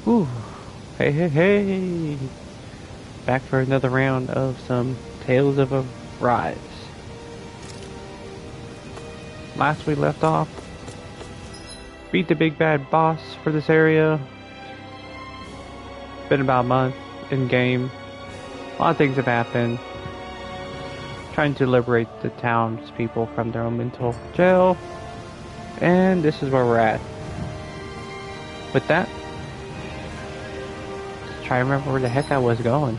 Ooh, hey, hey, hey! Back for another round of some Tales of Arise. Last we left off, beat the big bad boss for this area. Been about a month in game. A lot of things have happened. Trying to liberate the townspeople from their own mental jail. And this is where we're at. With that, try to remember where the heck I was going.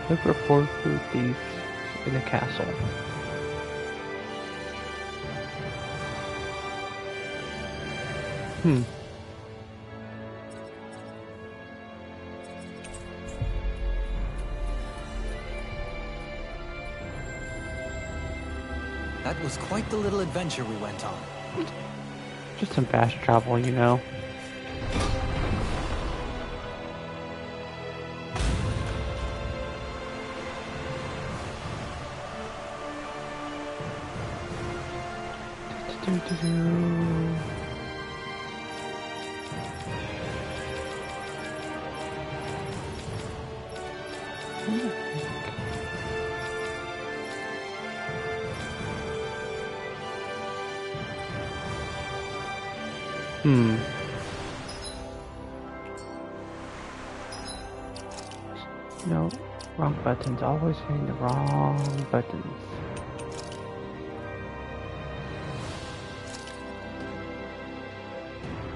Look for 4 food thieves in the castle. That was quite the little adventure we went on. Just some fast travel, you know. No, wrong buttons. Always hitting the wrong buttons.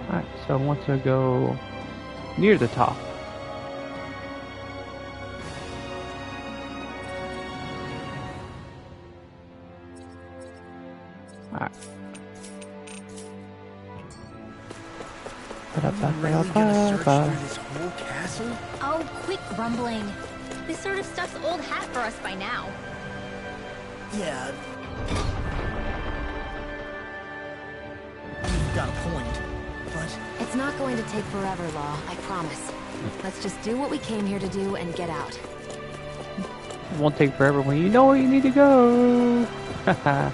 Alright, so I want to go near the top. Alright. Really gonna search through this whole castle? Oh, quit grumbling. This sort of stuff's old hat for us by now. Yeah. You've got a point, but... It's not going to take forever, Law, I promise. Let's just do what we came here to do and get out. It won't take forever when you know where you need to go. Haha.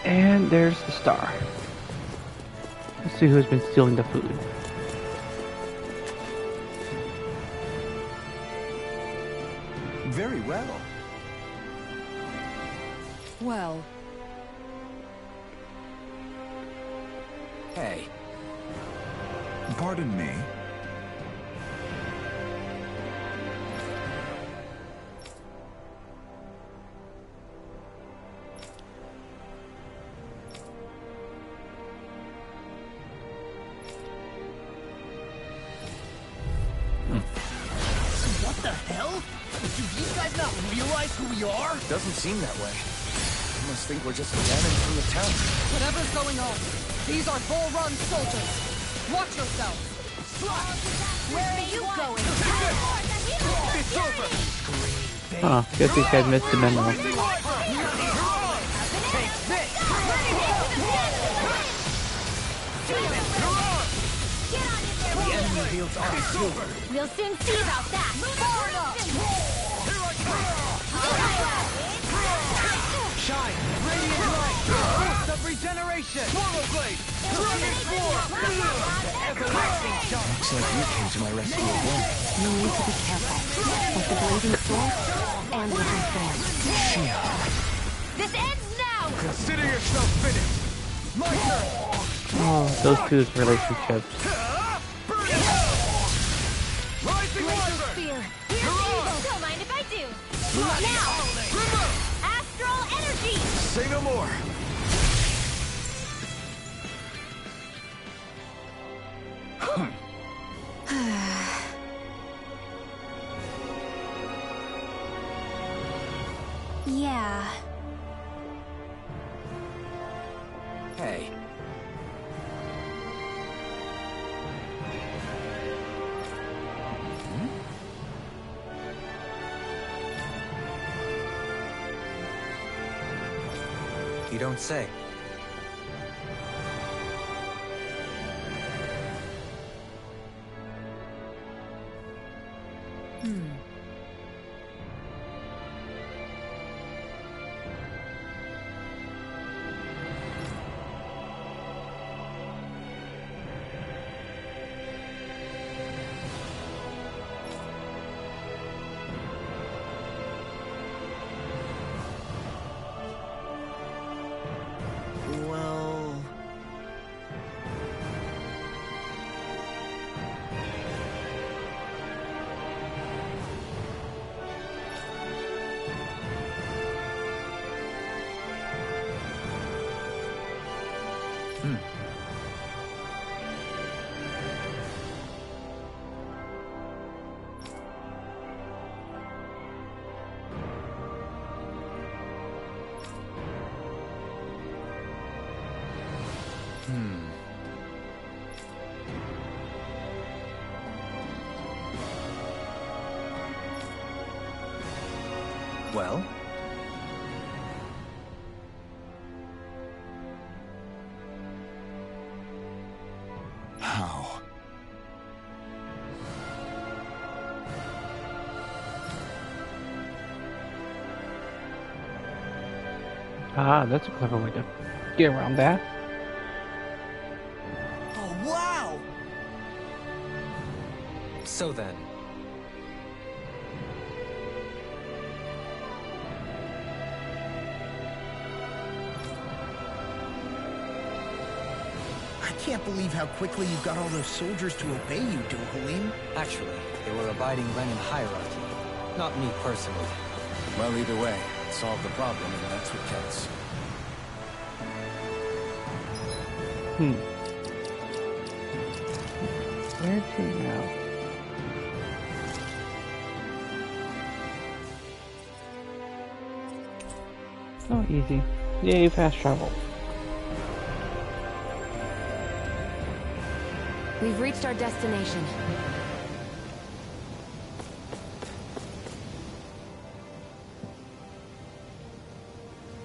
And there's the star. Let's see who's been stealing the food. Very well. Well, Hey, Pardon me. What the hell? Do these guys not realize who we are? doesn't seem that way. They must think we're just cannon from the town. Whatever's going on, these are full-run soldiers. Watch yourselves. Where are you going? It's over! Huh, guess these guys missed the memo. The enemy wields our silver. We'll soon see about that. Shine! Radiant light! Boost of regeneration! Swallow blade! Dragon form! Everlasting shot! Looks like you came to my rescue again. you need to be careful. With the blazing sword and with your friends. This ends now! Consider yourself finished! My turn! Oh, those two's relationships. Rising Wyvern! Fear. Don't mind if I do. Now! Astral energy! Say no more! Yeah. Hey. You don't say. Well... Well? How? Ah, that's a clever way to get around that. Oh, wow! So then, I can't believe how quickly you got all those soldiers to obey you, Dohalim. actually, they were abiding Renan hierarchy, not me personally. Well, either way, solve the problem, and that's what counts. Where to now? Oh, easy. Yay, fast travel. We've reached our destination.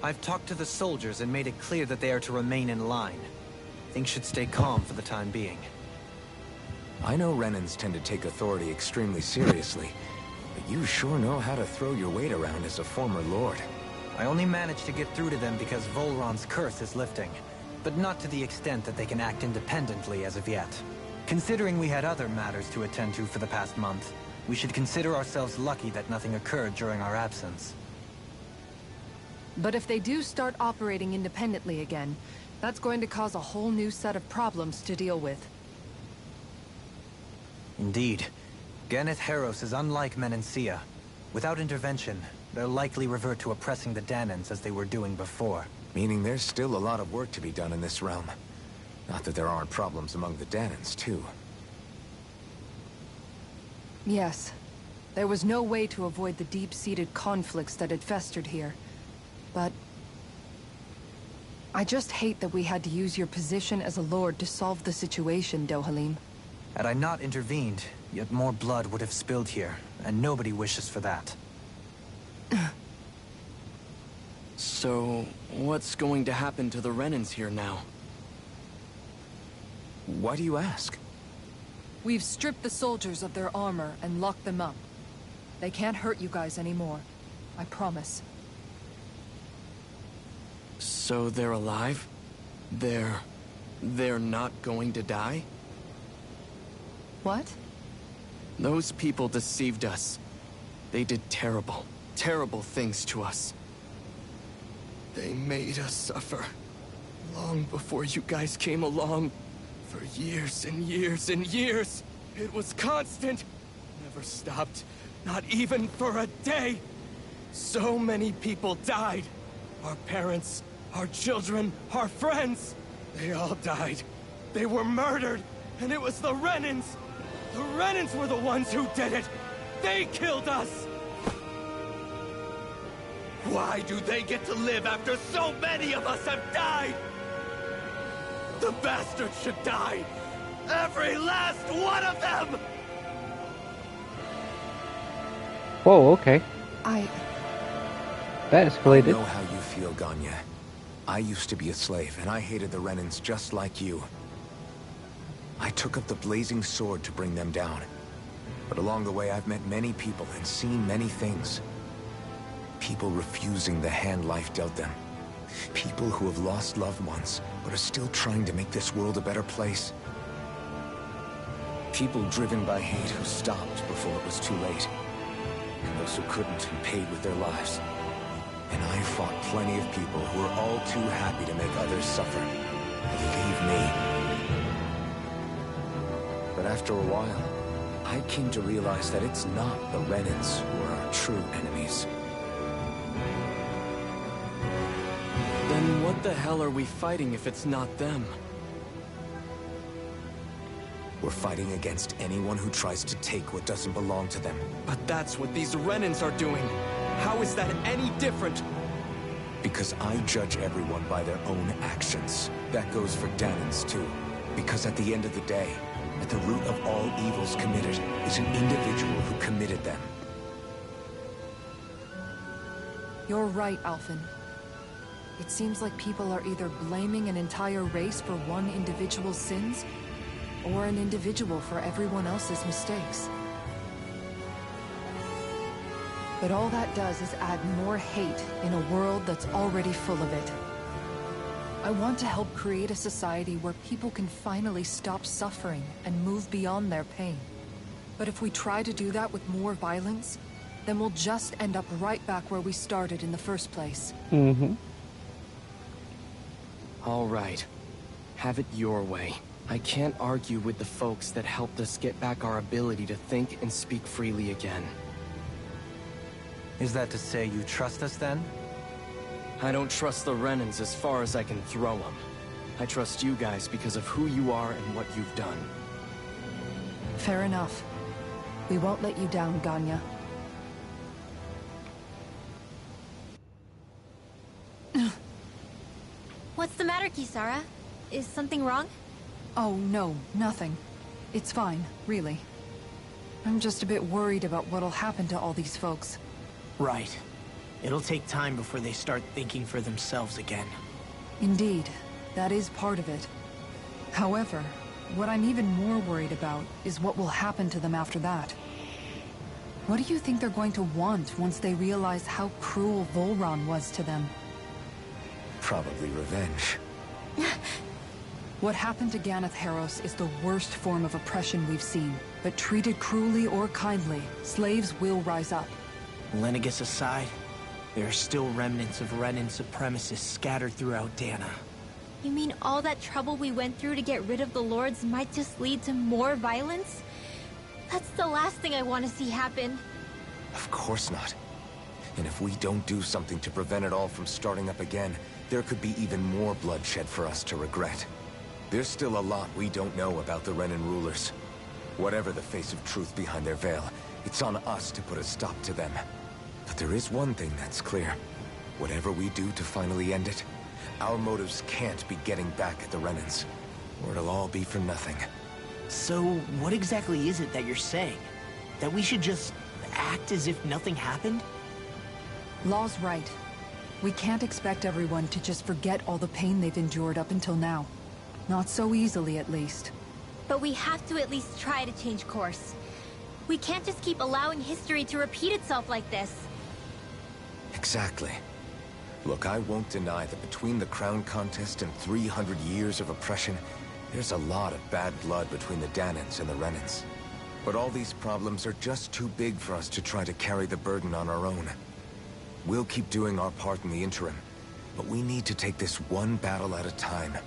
I've talked to the soldiers and made it clear that they are to remain in line. Things should stay calm for the time being. I know Renans tend to take authority extremely seriously, but you sure know how to throw your weight around as a former lord. I only managed to get through to them because Volron's curse is lifting, but not to the extent that they can act independently as of yet. Considering we had other matters to attend to for the past month, we should consider ourselves lucky that nothing occurred during our absence. But if they do start operating independently again, that's going to cause a whole new set of problems to deal with. Indeed. Ganath Haros is unlike Menancia. Without intervention, they'll likely revert to oppressing the Danans as they were doing before. Meaning there's still a lot of work to be done in this realm. Not that there aren't problems among the Danans, too. Yes. There was no way to avoid the deep-seated conflicts that had festered here. But... I just hate that we had to use your position as a lord to solve the situation, Dohalim. Had I not intervened, yet more blood would have spilled here, and nobody wishes for that. So, what's going to happen to the Renans here now? Why do you ask? We've stripped the soldiers of their armor and locked them up. They can't hurt you guys anymore. I promise. So they're alive? They're not going to die? What? Those people deceived us. They did terrible, terrible things to us. They made us suffer. Long before you guys came along. For years and years and years. It was constant. Never stopped. Not even for a day. So many people died. Our parents, our children, our friends. They all died. They were murdered. And it was the Renans. The Renans were the ones who did it. They killed us. Why do they get to live after so many of us have died? The bastards should die! Every last one of them! Whoa, okay. That I escalated. know how you feel, Ganya. I used to be a slave, and I hated the Renans just like you. I took up the blazing sword to bring them down. But along the way, I've met many people and seen many things. People refusing the hand life dealt them. People who have lost loved ones, but are still trying to make this world a better place. People driven by hate who stopped before it was too late. And those who couldn't and paid with their lives. And I fought plenty of people who were all too happy to make others suffer. Believe me. But after a while, I came to realize that it's not the Renans who are our true enemies. Then what the hell are we fighting if it's not them? We're fighting against anyone who tries to take what doesn't belong to them. But that's what these Renans are doing. How is that any different? Because I judge everyone by their own actions. That goes for Danans too. Because at the end of the day, at the root of all evils committed is an individual who committed them. You're right, Alphen. It seems like people are either blaming an entire race for one individual's sins, or an individual for everyone else's mistakes. But all that does is add more hate in a world that's already full of it. I want to help create a society where people can finally stop suffering and move beyond their pain. But if we try to do that with more violence, then we'll just end up right back where we started in the first place. All right. Have it your way. I can't argue with the folks that helped us get back our ability to think and speak freely again. Is that to say you trust us then? I don't trust the Renans as far as I can throw them. I trust you guys because of who you are and what you've done. Fair enough. We won't let you down, Ganya. What's the matter, Kisara? Is something wrong? Oh, no, nothing. It's fine, really. I'm just a bit worried about what'll happen to all these folks. Right. It'll take time before they start thinking for themselves again. Indeed, that is part of it. However, what I'm even more worried about is what will happen to them after that. What do you think they're going to want once they realize how cruel Volron was to them? Probably revenge. What happened to Ganath Haros is the worst form of oppression we've seen. But treated cruelly or kindly, slaves will rise up. Lenegus aside, there are still remnants of Renan supremacists scattered throughout Dana. You mean all that trouble we went through to get rid of the Lords might just lead to more violence? That's the last thing I want to see happen. Of course not. And if we don't do something to prevent it all from starting up again, there could be even more bloodshed for us to regret. There's still a lot we don't know about the Renan rulers. Whatever the face of truth behind their veil, it's on us to put a stop to them. But there is one thing that's clear. Whatever we do to finally end it, our motives can't be getting back at the Renans, or it'll all be for nothing. So, what exactly is it that you're saying? That we should just act as if nothing happened? Law's right. We can't expect everyone to just forget all the pain they've endured up until now. Not so easily, at least. But we have to at least try to change course. We can't just keep allowing history to repeat itself like this. Exactly. Look, I won't deny that between the crown contest and 300 years of oppression, there's a lot of bad blood between the Danans and the Renans. But all these problems are just too big for us to try to carry the burden on our own. We'll keep doing our part in the interim, but we need to take this one battle at a time.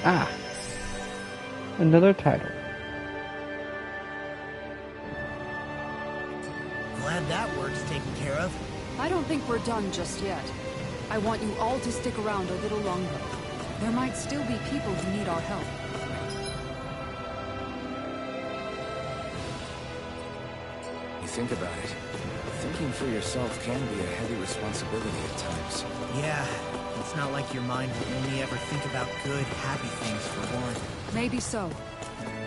Ah. Another title. Glad that work's taken care of. I don't think we're done just yet. I want you all to stick around a little longer. There might still be people who need our help. You think about it, thinking for yourself can be a heavy responsibility at times. Yeah, it's not like your mind will only ever think about good, happy things for one. Maybe so.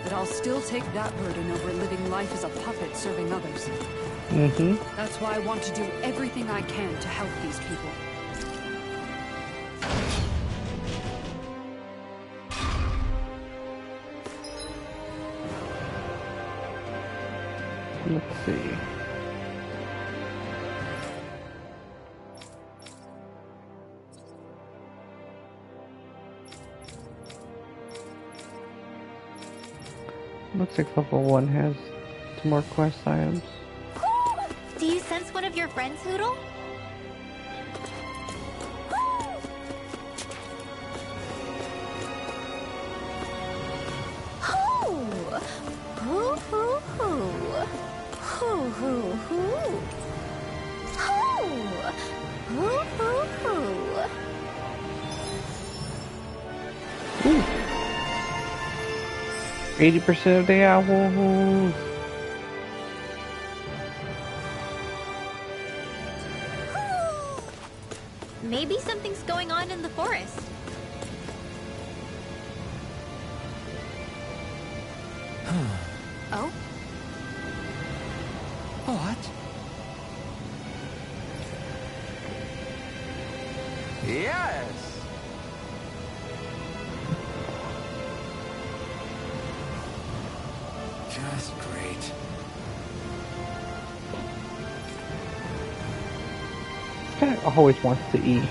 But I'll still take that burden over living life as a puppet serving others. That's why I want to do everything I can to help these people. Let's see. Looks like level 1 has some more quest items. Do you sense one of your friends, Hoodle? Ooh. 80% of the owls. Maybe something's going on in the forest. Oh? What? Yes! Just great. This guy always wants to eat.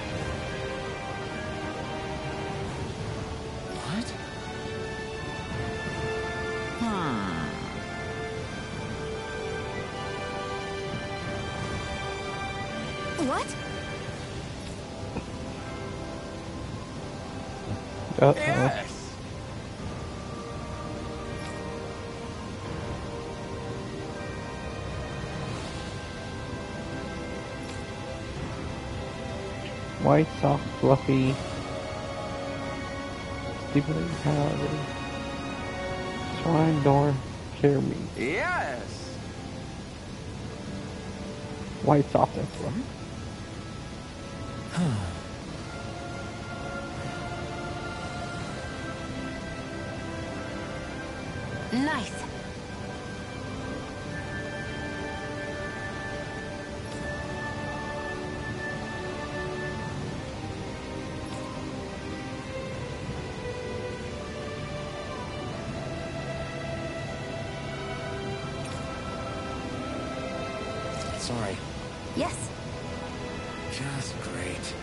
What? What? Uh-oh. Yes! White, soft, fluffy. Stipulated powder. Swine, door, jeremy. Yes! White, soft, and fluffy. Nice. Sorry. Yes. Just great.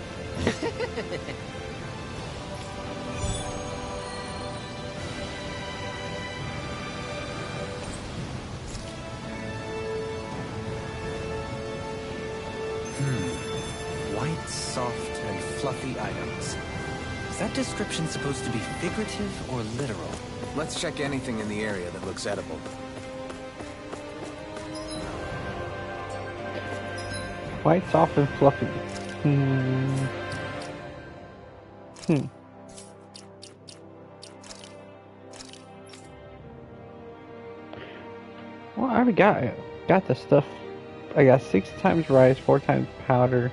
White, soft, and fluffy items. Is that description supposed to be figurative or literal? Let's check anything in the area that looks edible. White, soft, and fluffy. Well, I already got the stuff. I got 6 times rice, 4 times powder.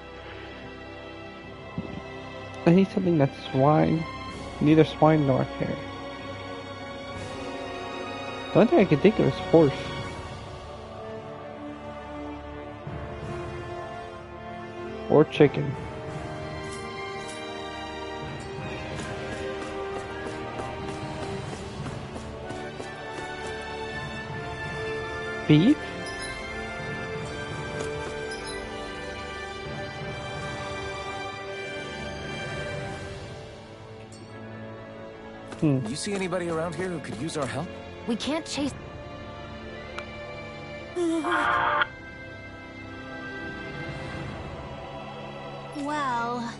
I need something that's swine. Neither swine nor hare. The only thing I can think of is horse. Or chicken. Beef? You see anybody around here who could use our help? We can't chase... Well...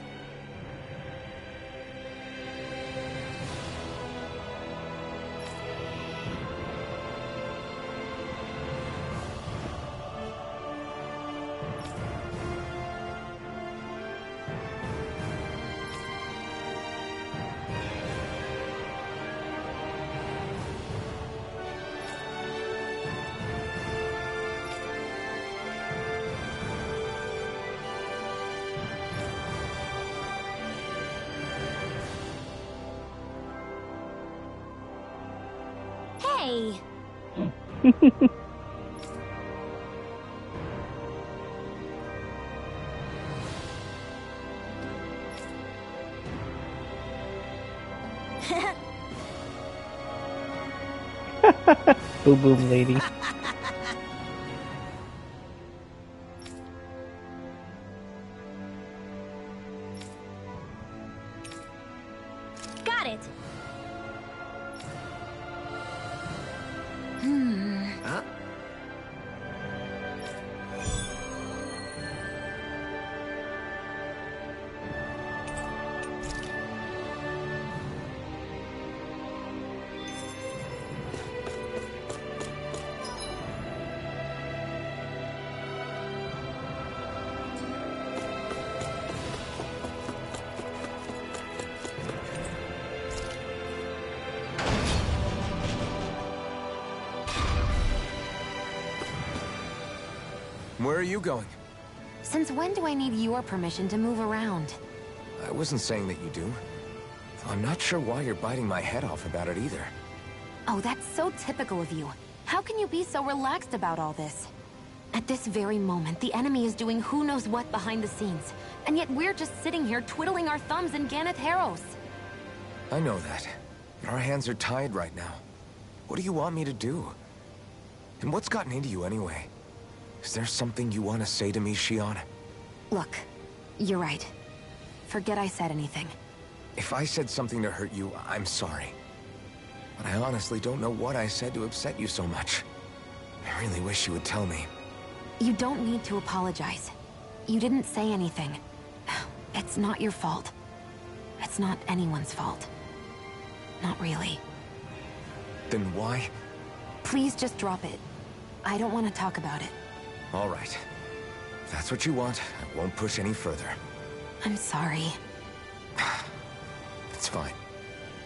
Hey! Boom boom lady. Huh? Where are you going? Since when do I need your permission to move around? I wasn't saying that you do. Though I'm not sure why you're biting my head off about it either. Oh, that's so typical of you. How can you be so relaxed about all this? At this very moment, the enemy is doing who knows what behind the scenes. And yet we're just sitting here twiddling our thumbs in Ganath Haros. I know that. But our hands are tied right now. What do you want me to do? And what's gotten into you anyway? Is there something you want to say to me, Shion? Look, you're right. Forget I said anything. If I said something to hurt you, I'm sorry. But I honestly don't know what I said to upset you so much. I really wish you would tell me. You don't need to apologize. You didn't say anything. It's not your fault. It's not anyone's fault. Not really. Then why? Please just drop it. I don't want to talk about it. All right. If that's what you want, I won't push any further. I'm sorry. It's fine.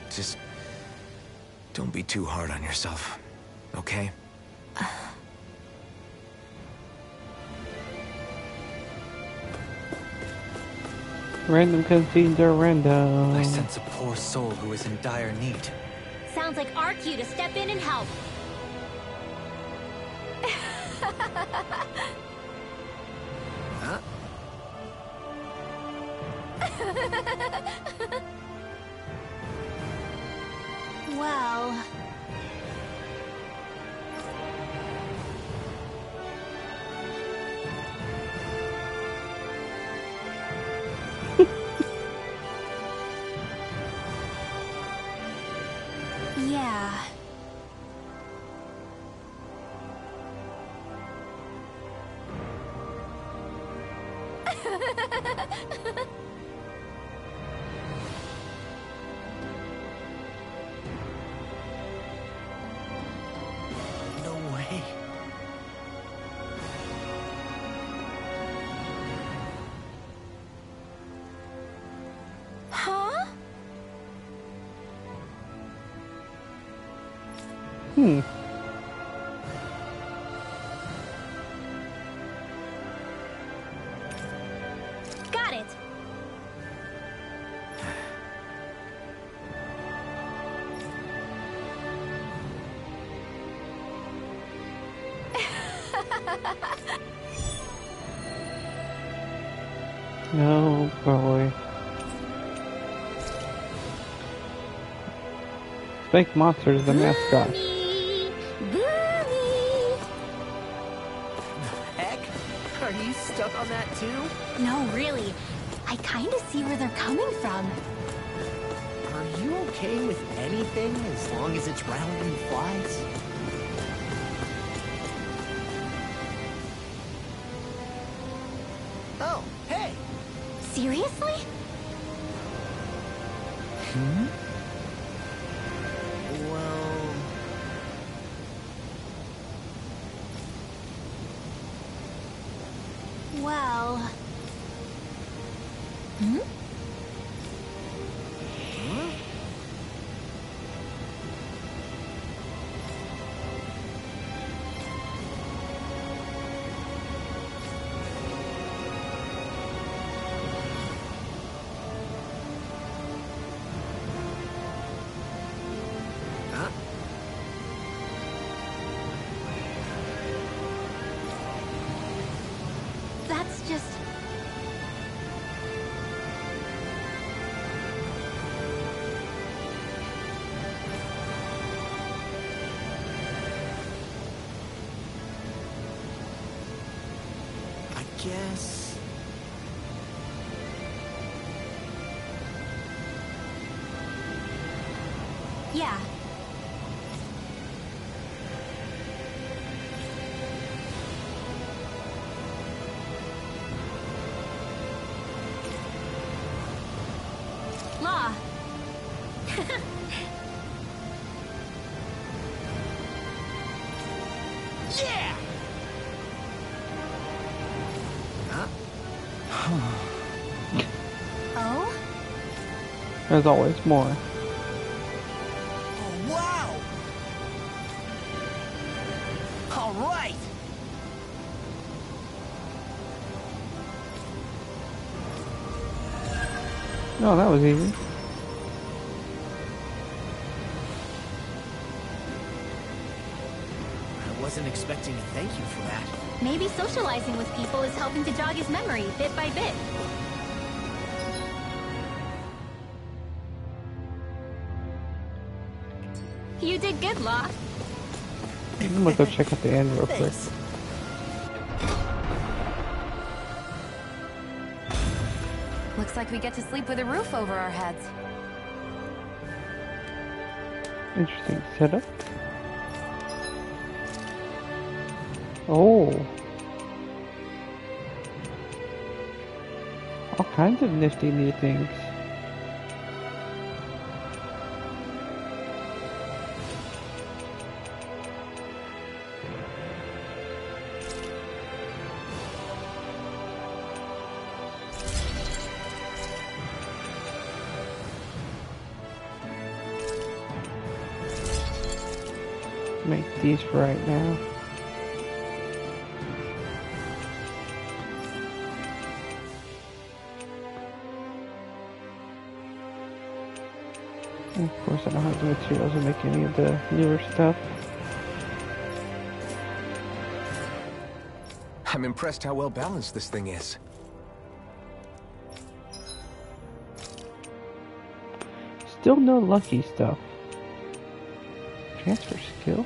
Just don't be too hard on yourself, okay? Random cutscenes are random. I sense a poor soul who is in dire need. Sounds like our cue to step in and help. Huh? Well... yeah. No way. Huh? Got it. Oh boy. Snake Monster is the mascot. Boomy! Boomy! Heck? Are you stuck on that too? No, really. I kind of see where they're coming from. Are you okay with anything as long as it's round and flies? Oh, hey! Seriously? Well... Well... Hmm? Huh? Huh? That's just... I guess... Yeah. There's always more. Oh, wow! All right! No, that was easy. I wasn't expecting a thank you for that. Maybe socializing with people is helping to jog his memory bit by bit. You did good, Law. I'm gonna go check out the end real quick. Thanks. Looks like we get to sleep with a roof over our heads. Interesting setup. Oh. All kinds of nifty new things. Make these for right now. And of course I don't have the materials to make any of the newer stuff. I'm impressed how well balanced this thing is. Still no lucky stuff. Transfer skill?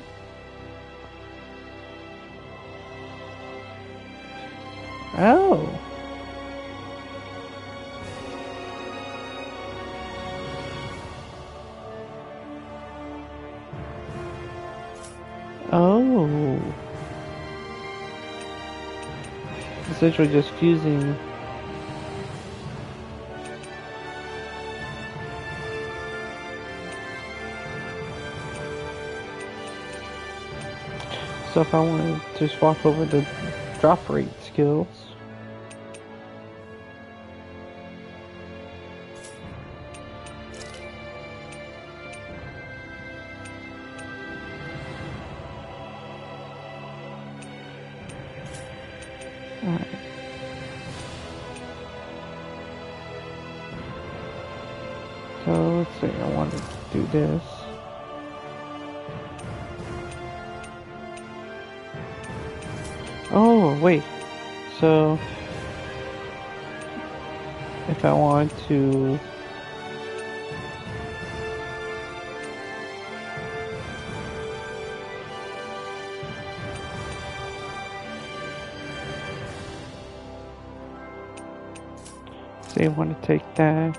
Oh! Oh! Essentially just fusing. So if I wanted to swap over the drop rate skills. Alright. So let's see, I wanted to do this. Oh, wait. So, if I want to... Say I want to take that.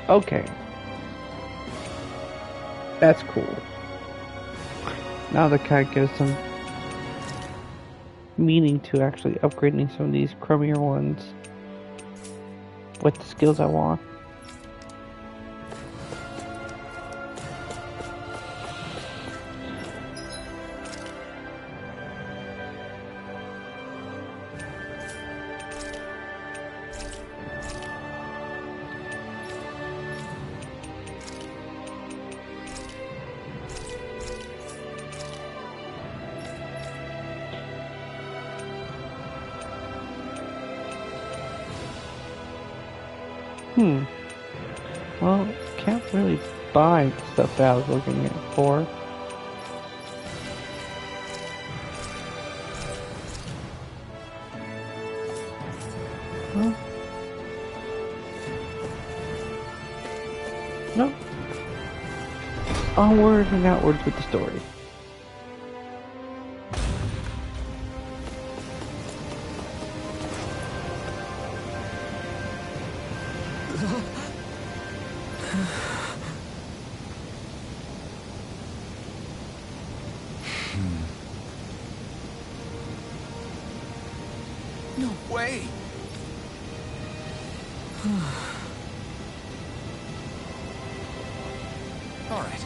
Okay. That's cool. Now the kind gives some meaning to actually upgrading some of these chromier ones with the skills I want. Well, can't really buy the stuff that I was looking at for. Well, no. Onwards and outwards with the story. No way! Alright.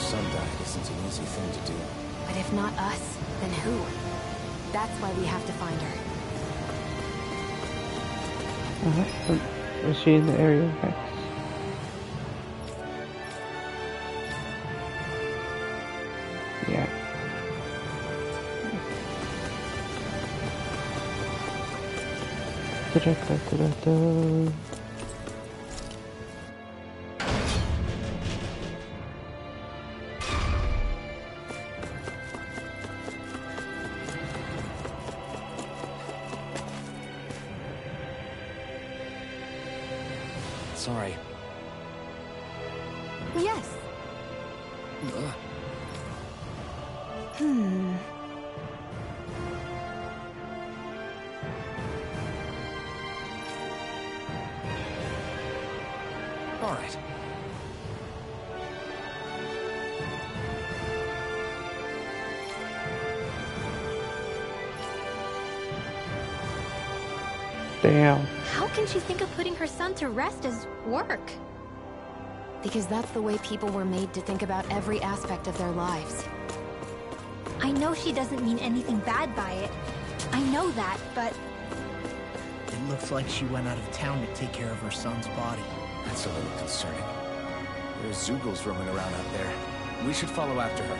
son died isn't an easy thing to do. But if not us, then who? That's why we have to find her. Was she in the area next? Yeah. Da-da-da-da-da. Sorry. Yes. Ugh. All right. Damn. How can she think of putting her son to rest as work? Because that's the way people were made to think about every aspect of their lives. I know she doesn't mean anything bad by it. I know that, but It looks like she went out of town to take care of her son's body. That's a little concerning. There's Zoogles roaming around out there. We should follow after her.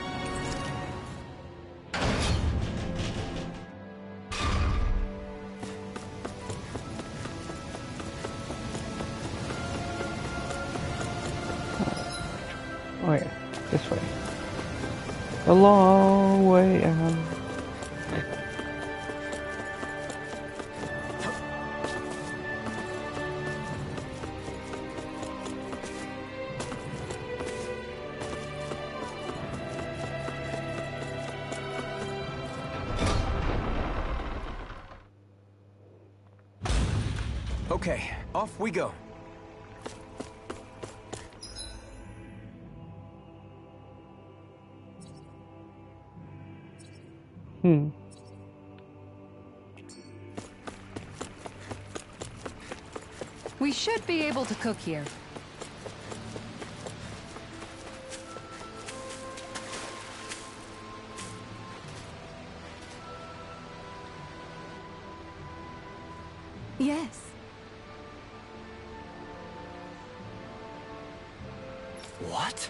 Oh yeah, this way. A long way out. Okay, off we go. We should be able to cook here. Yes. What?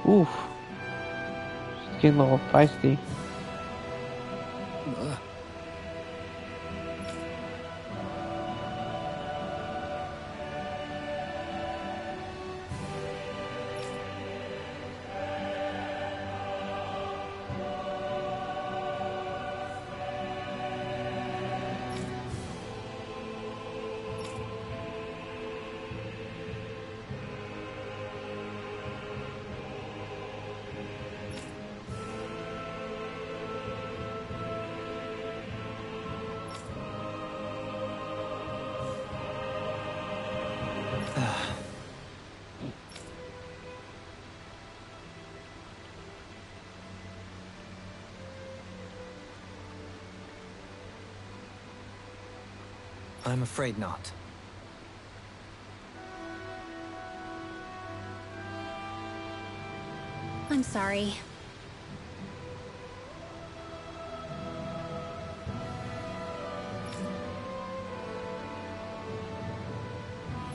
Oof. She's getting a little feisty. I'm afraid not. I'm sorry.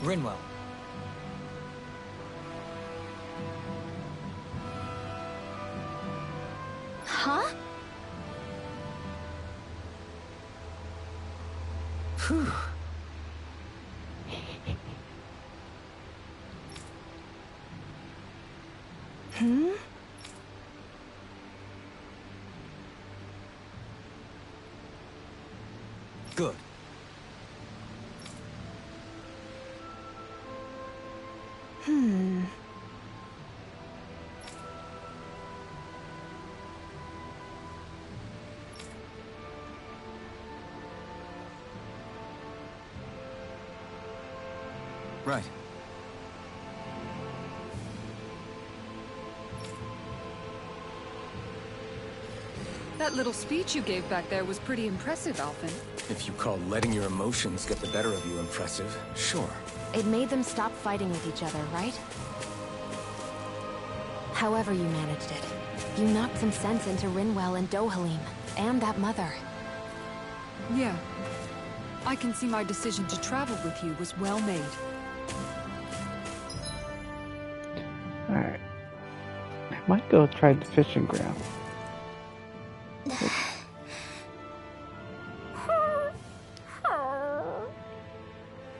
Rinwell. Huh? Phew. Good. Right. That little speech you gave back there was pretty impressive, Alphen. If you call letting your emotions get the better of you impressive, sure. It made them stop fighting with each other, right? However you managed it, you knocked some sense into Rinwell and Dohalim, and that mother. Yeah. I can see my decision to travel with you was well made. Alright. I might go try the fishing ground.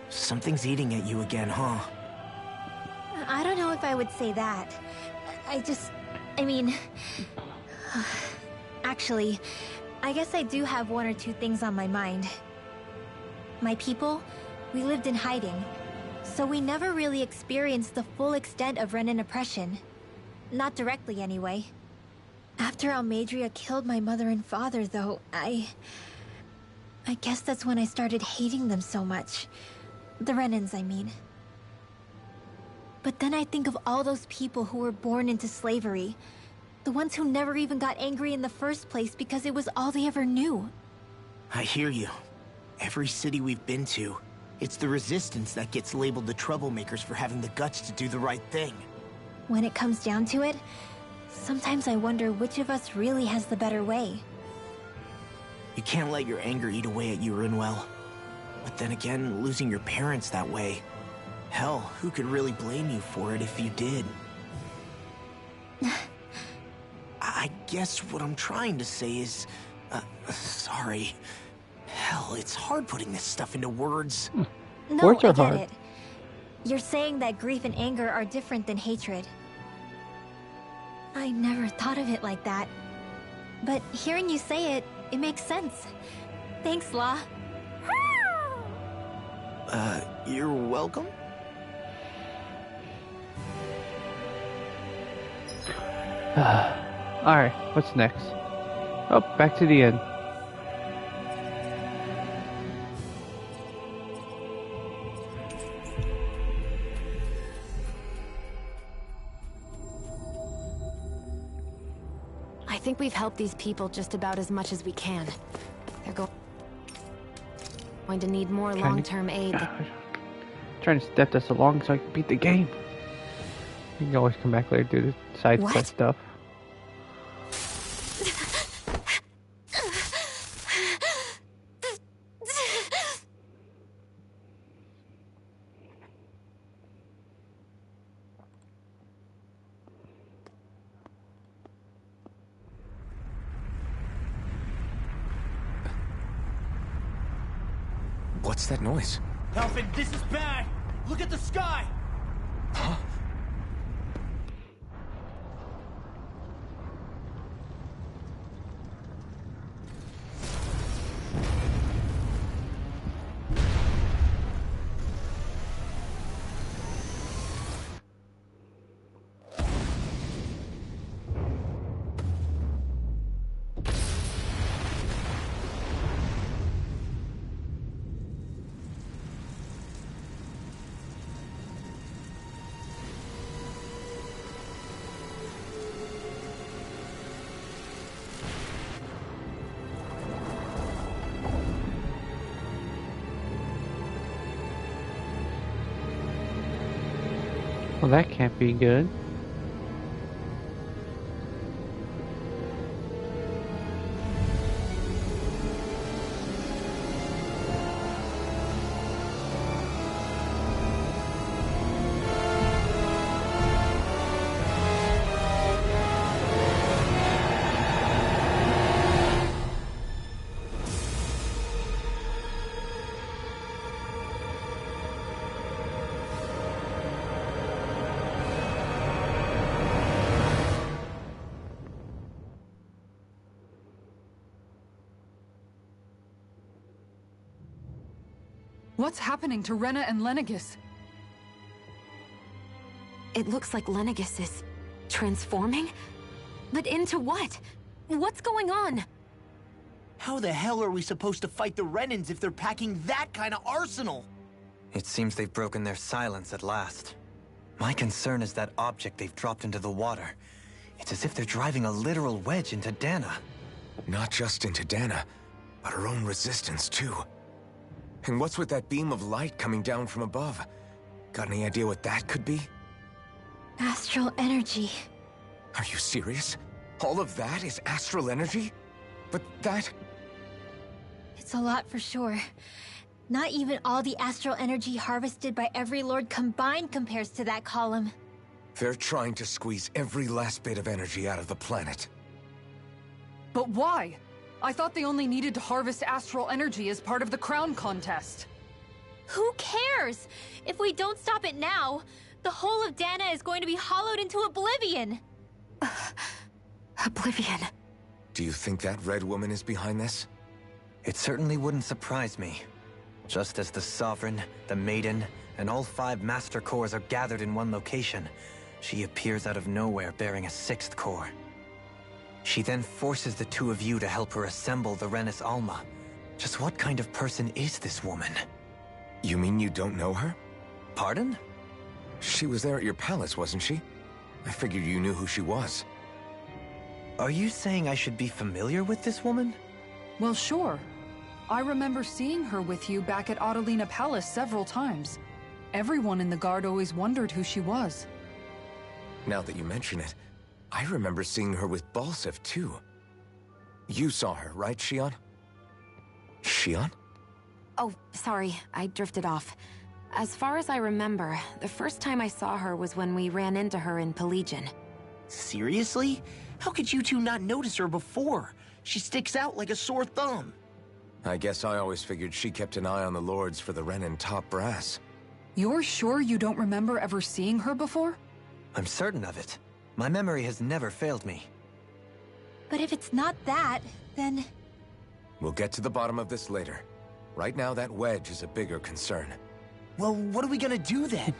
Something's eating at you again, huh? I don't know if I would say that. I mean... Actually, I guess I do have one or two things on my mind. My people, we lived in hiding, so we never really experienced the full extent of Renan oppression. Not directly, anyway. After Almadria killed my mother and father, though, I guess that's when I started hating them so much. The Renans, I mean. But then I think of all those people who were born into slavery. The ones who never even got angry in the first place because it was all they ever knew. I hear you. Every city we've been to, it's the resistance that gets labeled the troublemakers for having the guts to do the right thing. When it comes down to it, sometimes I wonder which of us really has the better way. You can't let your anger eat away at you, Rinwell. But then again, losing your parents that way... Hell, who could really blame you for it if you did? I guess what I'm trying to say is... sorry. Hell, it's hard putting this stuff into words. No, Words are I get hard. it. You're saying that grief and anger are different than hatred. I never thought of it like that. But hearing you say it, it makes sense. Thanks, La. You're welcome? Alright, what's next? Oh, back to the inn. I think we've helped these people just about as much as we can. They're going to need more long-term aid. Trying to step this along so I can beat the game. You can always come back later to do the side quest stuff. What's that noise? Alfred, this is bad! Look at the sky! Huh? Well, that can't be good. What's happening to Rena and Lenegis? It looks like Lenegis is transforming? But into what? What's going on? How the hell are we supposed to fight the Renans if they're packing that kind of arsenal? It seems they've broken their silence at last. My concern is that object they've dropped into the water. It's as if they're driving a literal wedge into Dana. Not just into Dana, but her own resistance too. And what's with that beam of light coming down from above? Got any idea what that could be? Astral energy. Are you serious? All of that is astral energy? But that... It's a lot for sure. Not even all the astral energy harvested by every lord combined compares to that column. They're trying to squeeze every last bit of energy out of the planet. But why? I thought they only needed to harvest astral energy as part of the crown contest. Who cares? If we don't stop it now, the whole of Dana is going to be hollowed into oblivion. Oblivion. Do you think that red woman is behind this? It certainly wouldn't surprise me. Just as the Sovereign, the Maiden, and all 5 Master Cores are gathered in one location, she appears out of nowhere bearing a 6th core. She then forces the 2 of you to help her assemble the Renis Alma. Just what kind of person is this woman? You mean you don't know her? Pardon? She was there at your palace, wasn't she? I figured you knew who she was. Are you saying I should be familiar with this woman? Well, sure. I remember seeing her with you back at Adelina Palace several times. Everyone in the guard always wondered who she was. Now that you mention it, I remember seeing her with Balsef, too. You saw her, right, Shion? Shion? Oh, sorry, I drifted off. As far as I remember, the first time I saw her was when we ran into her in Pelagian. Seriously? How could you two not notice her before? She sticks out like a sore thumb. I guess I always figured she kept an eye on the lords for the Renin top brass. You're sure you don't remember ever seeing her before? I'm certain of it. My memory has never failed me. But if it's not that, then... We'll get to the bottom of this later. Right now, that wedge is a bigger concern. Well, what are we gonna do then?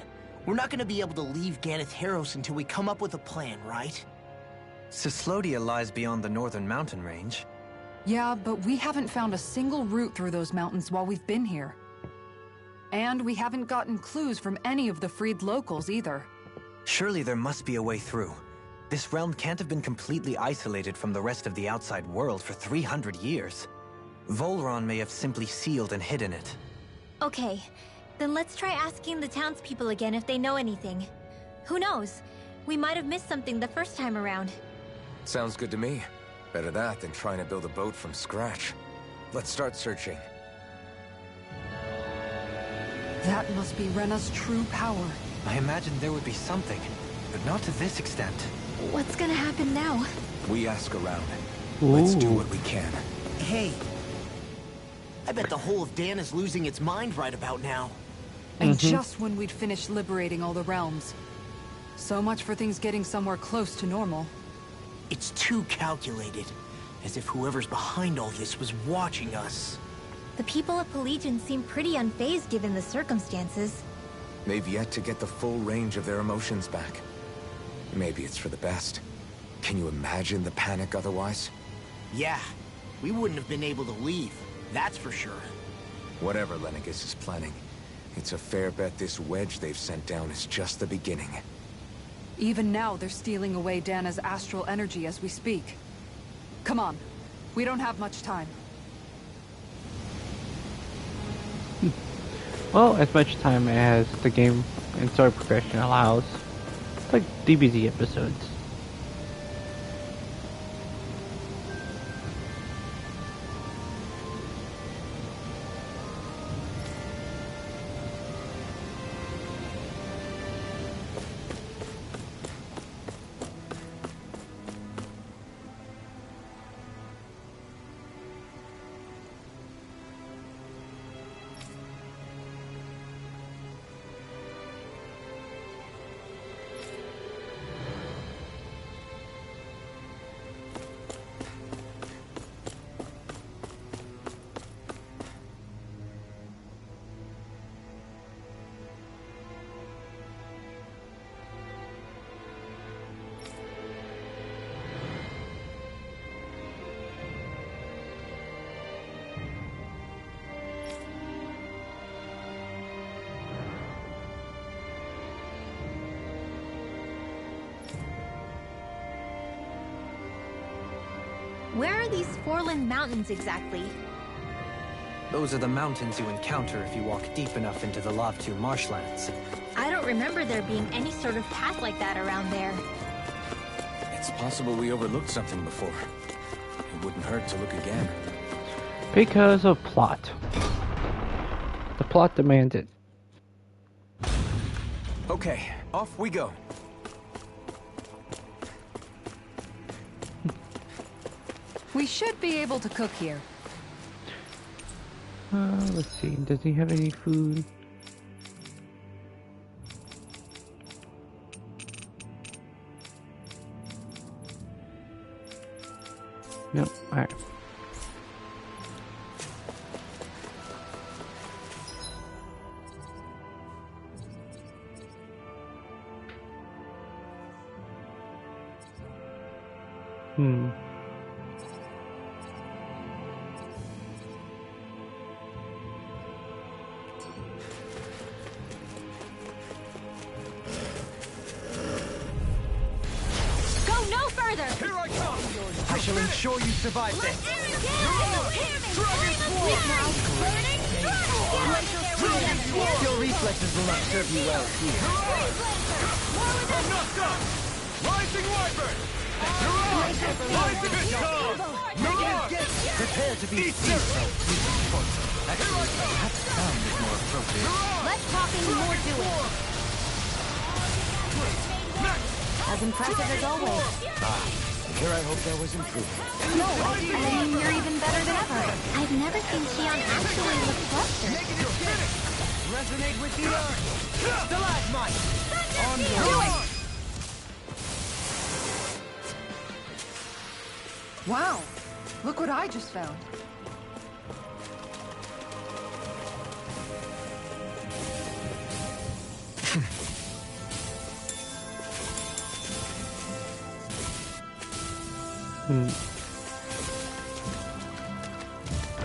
We're not gonna be able to leave Ganath Haros until we come up with a plan, right? Cislodia lies beyond the northern mountain range. Yeah, but we haven't found a single route through those mountains while we've been here. And we haven't gotten clues from any of the freed locals either. Surely there must be a way through. This realm can't have been completely isolated from the rest of the outside world for 300 years. Volron may have simply sealed and hidden it. Okay, then let's try asking the townspeople again if they know anything. Who knows? We might have missed something the first time around. Sounds good to me. Better that than trying to build a boat from scratch. Let's start searching. That must be Rena's true power. I imagined there would be something, but not to this extent. What's gonna happen now? We ask around. Let's do Ooh. what we can. Hey, I bet the whole of Dan is losing its mind right about now. And just when we'd finished liberating all the realms. So much for things getting somewhere close to normal. It's too calculated, as if whoever's behind all this was watching us. The people of Pelagian seem pretty unfazed given the circumstances. They've yet to get the full range of their emotions back. Maybe it's for the best. Can you imagine the panic otherwise? Yeah, we wouldn't have been able to leave, that's for sure. Whatever Lenegis is planning, it's a fair bet this wedge they've sent down is just the beginning. Even now, they're stealing away Dana's astral energy as we speak. Come on, we don't have much time. Well, as much time as the game and story progression allows. like DBZ episodes. Where are these Foreland Mountains exactly? Those are the mountains you encounter if you walk deep enough into the Lavtu marshlands. I don't remember there being any sort of path like that around there. It's possible we overlooked something before. It wouldn't hurt to look again. Because of plot. The plot demands it. Okay, off we go. We should be able to cook here. Let's see. Does he have any food? Nope. Alright. Shall ensure you survive this. Your reflexes will not serve you well here. I'm knocked up! Rising Wyvern! Prepare to be seized. Actually, perhaps sound is more appropriate. Less talking, more doing. As impressive as always. Here I hope there was improvement. No, I mean, you're even better than ever. I've never seen Xion actually look flustered. Resonate with the earth. Stalagmite. On your way. Wow, look what I just found.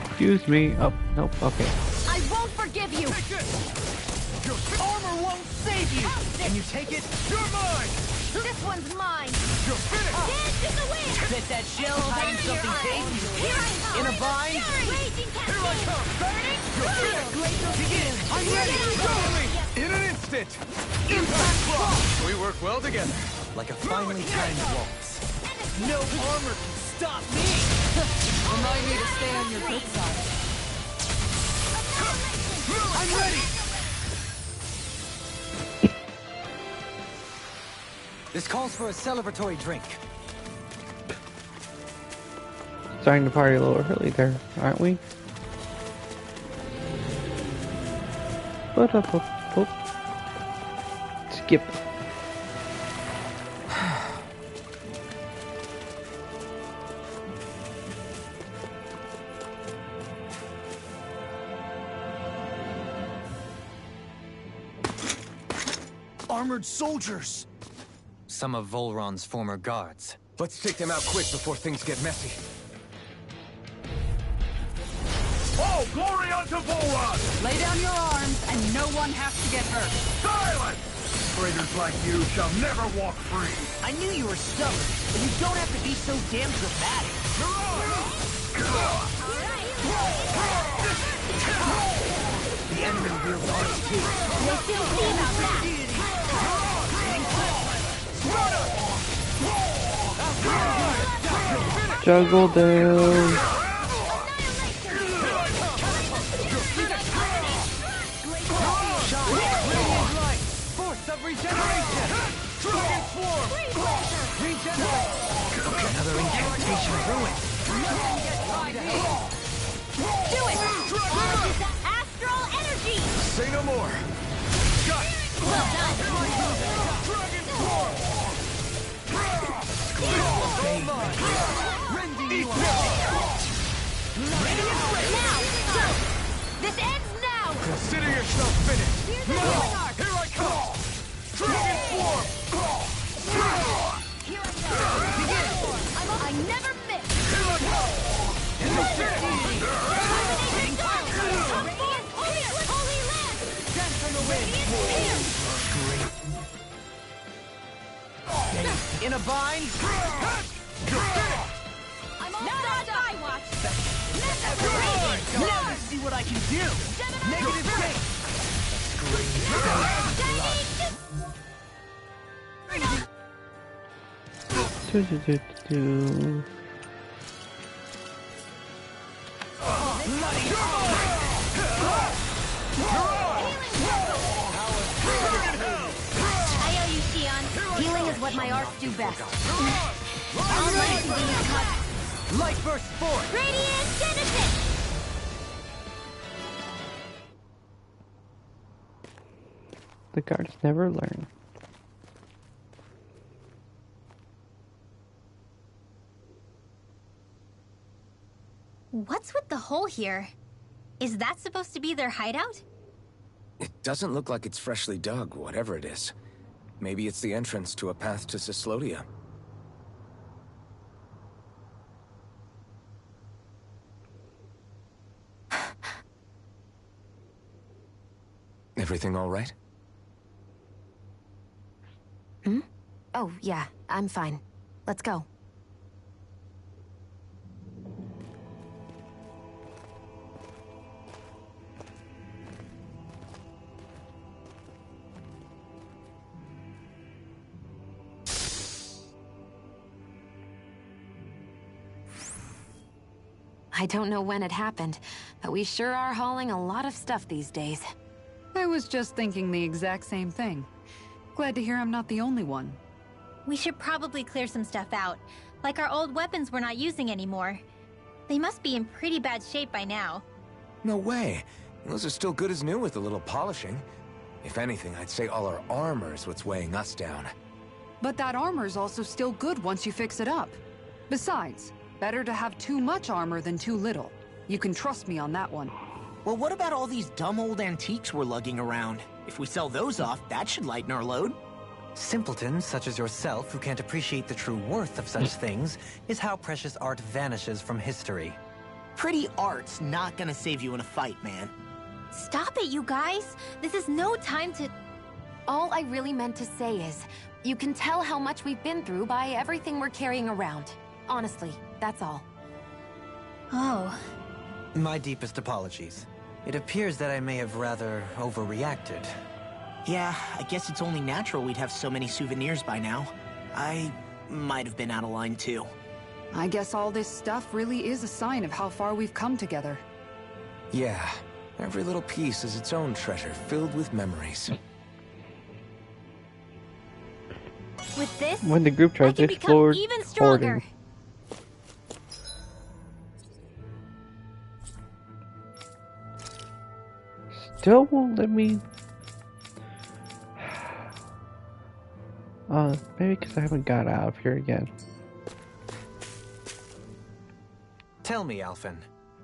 Excuse me. Oh, nope. Okay. I won't forgive you! Your armor won't save you! Can you take it? You're mine! This one's mine! You're finished! Dance in the wind! Bet that shell's hiding something tasty. Here I come! In a vine? Raging Here I come! Burning! You're finished! Begin! I'm ready! In an instant! Impact block! We work well together. Like a finely timed waltz. No armor can stop me! Remind me to stay on your good side. I'm ready! This calls for a celebratory drink. Starting to party a little early there, aren't we? What up? Skip. Armored soldiers! Some of Volron's former guards. Let's take them out quick before things get messy. All glory unto Volron! Lay down your arms, and no one has to get hurt. Silence! Traitors like you shall never walk free. I knew you were stubborn, but you don't have to be so damn dramatic. The enemy wields ours too. We'll soon see about that! Juggle them. Force of regeneration! Dragon Swarm! Regenerate! Another incantation ruined! Do it! It's the astral energy! Say no more. Got it. Well done! Dragon Swarm! Rending you Now! Go! This ends now! Consider yourself finished. Here's the Now, healing arc! here I come. Dragon Swarm! Here I go! I never miss! Here I come. Holy land! Dance on the wind! In a bind? I'm all not on my watch! Now let's see what I can do! Negative gate! Do. I owe you, Xion. Healing is what my arts do best. I'll let it be a cut. Light burst forth! Radiant Genesis! The guards never learn. What's with the hole here? Is that supposed to be their hideout? It doesn't look like it's freshly dug, whatever it is. Maybe it's the entrance to a path to Cyslodia. Everything all right? Oh, yeah, I'm fine. Let's go. I don't know when it happened, but we sure are hauling a lot of stuff these days. I was just thinking the exact same thing. Glad to hear I'm not the only one. We should probably clear some stuff out, like our old weapons we're not using anymore. They must be in pretty bad shape by now. No way. Those are still good as new with a little polishing. If anything, I'd say all our armor is what's weighing us down. But that armor's also still good once you fix it up. Besides, better to have too much armor than too little. You can trust me on that one. Well, what about all these dumb old antiques we're lugging around? If we sell those off, that should lighten our load. Simpletons such as yourself who can't appreciate the true worth of such things is how precious art vanishes from history. Pretty art's not gonna save you in a fight, man. Stop it, you guys! This is no time to... All I really meant to say is, you can tell how much we've been through by everything we're carrying around. Honestly, that's all. Oh. My deepest apologies. It appears that I may have rather overreacted. Yeah, I guess it's only natural we'd have so many souvenirs by now. I might have been out of line too. I guess all this stuff really is a sign of how far we've come together. Yeah, every little piece is its own treasure, filled with memories. With this, When the group I tries to can explore become even stronger. hoarding. Still won't let me... maybe because I haven't got out of here again. Tell me, Alphen,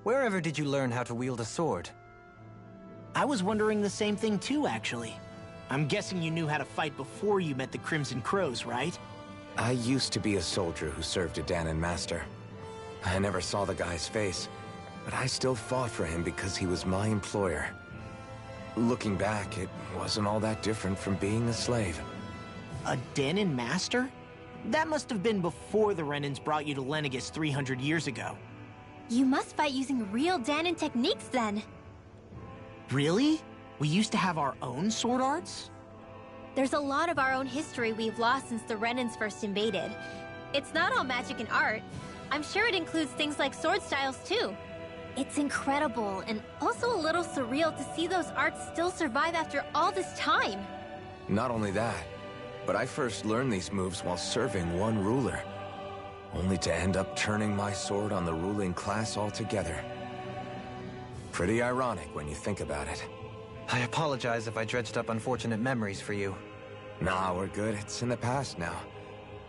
wherever did you learn how to wield a sword? I was wondering the same thing too, actually. I'm guessing you knew how to fight before you met the Crimson Crows, right? I used to be a soldier who served a Danon master. I never saw the guy's face, but I still fought for him because he was my employer. Looking back, it wasn't all that different from being a slave. A Danon master? That must have been before the Renans brought you to Lenegis 300 years ago. You must fight using real Danon techniques then. Really? We used to have our own sword arts? There's a lot of our own history we've lost since the Renans first invaded. It's not all magic and art. I'm sure it includes things like sword styles too. It's incredible and also a little surreal to see those arts still survive after all this time. Not only that, but I first learned these moves while serving one ruler, only to end up turning my sword on the ruling class altogether. Pretty ironic when you think about it. I apologize if I dredged up unfortunate memories for you. Nah, we're good. It's in the past now.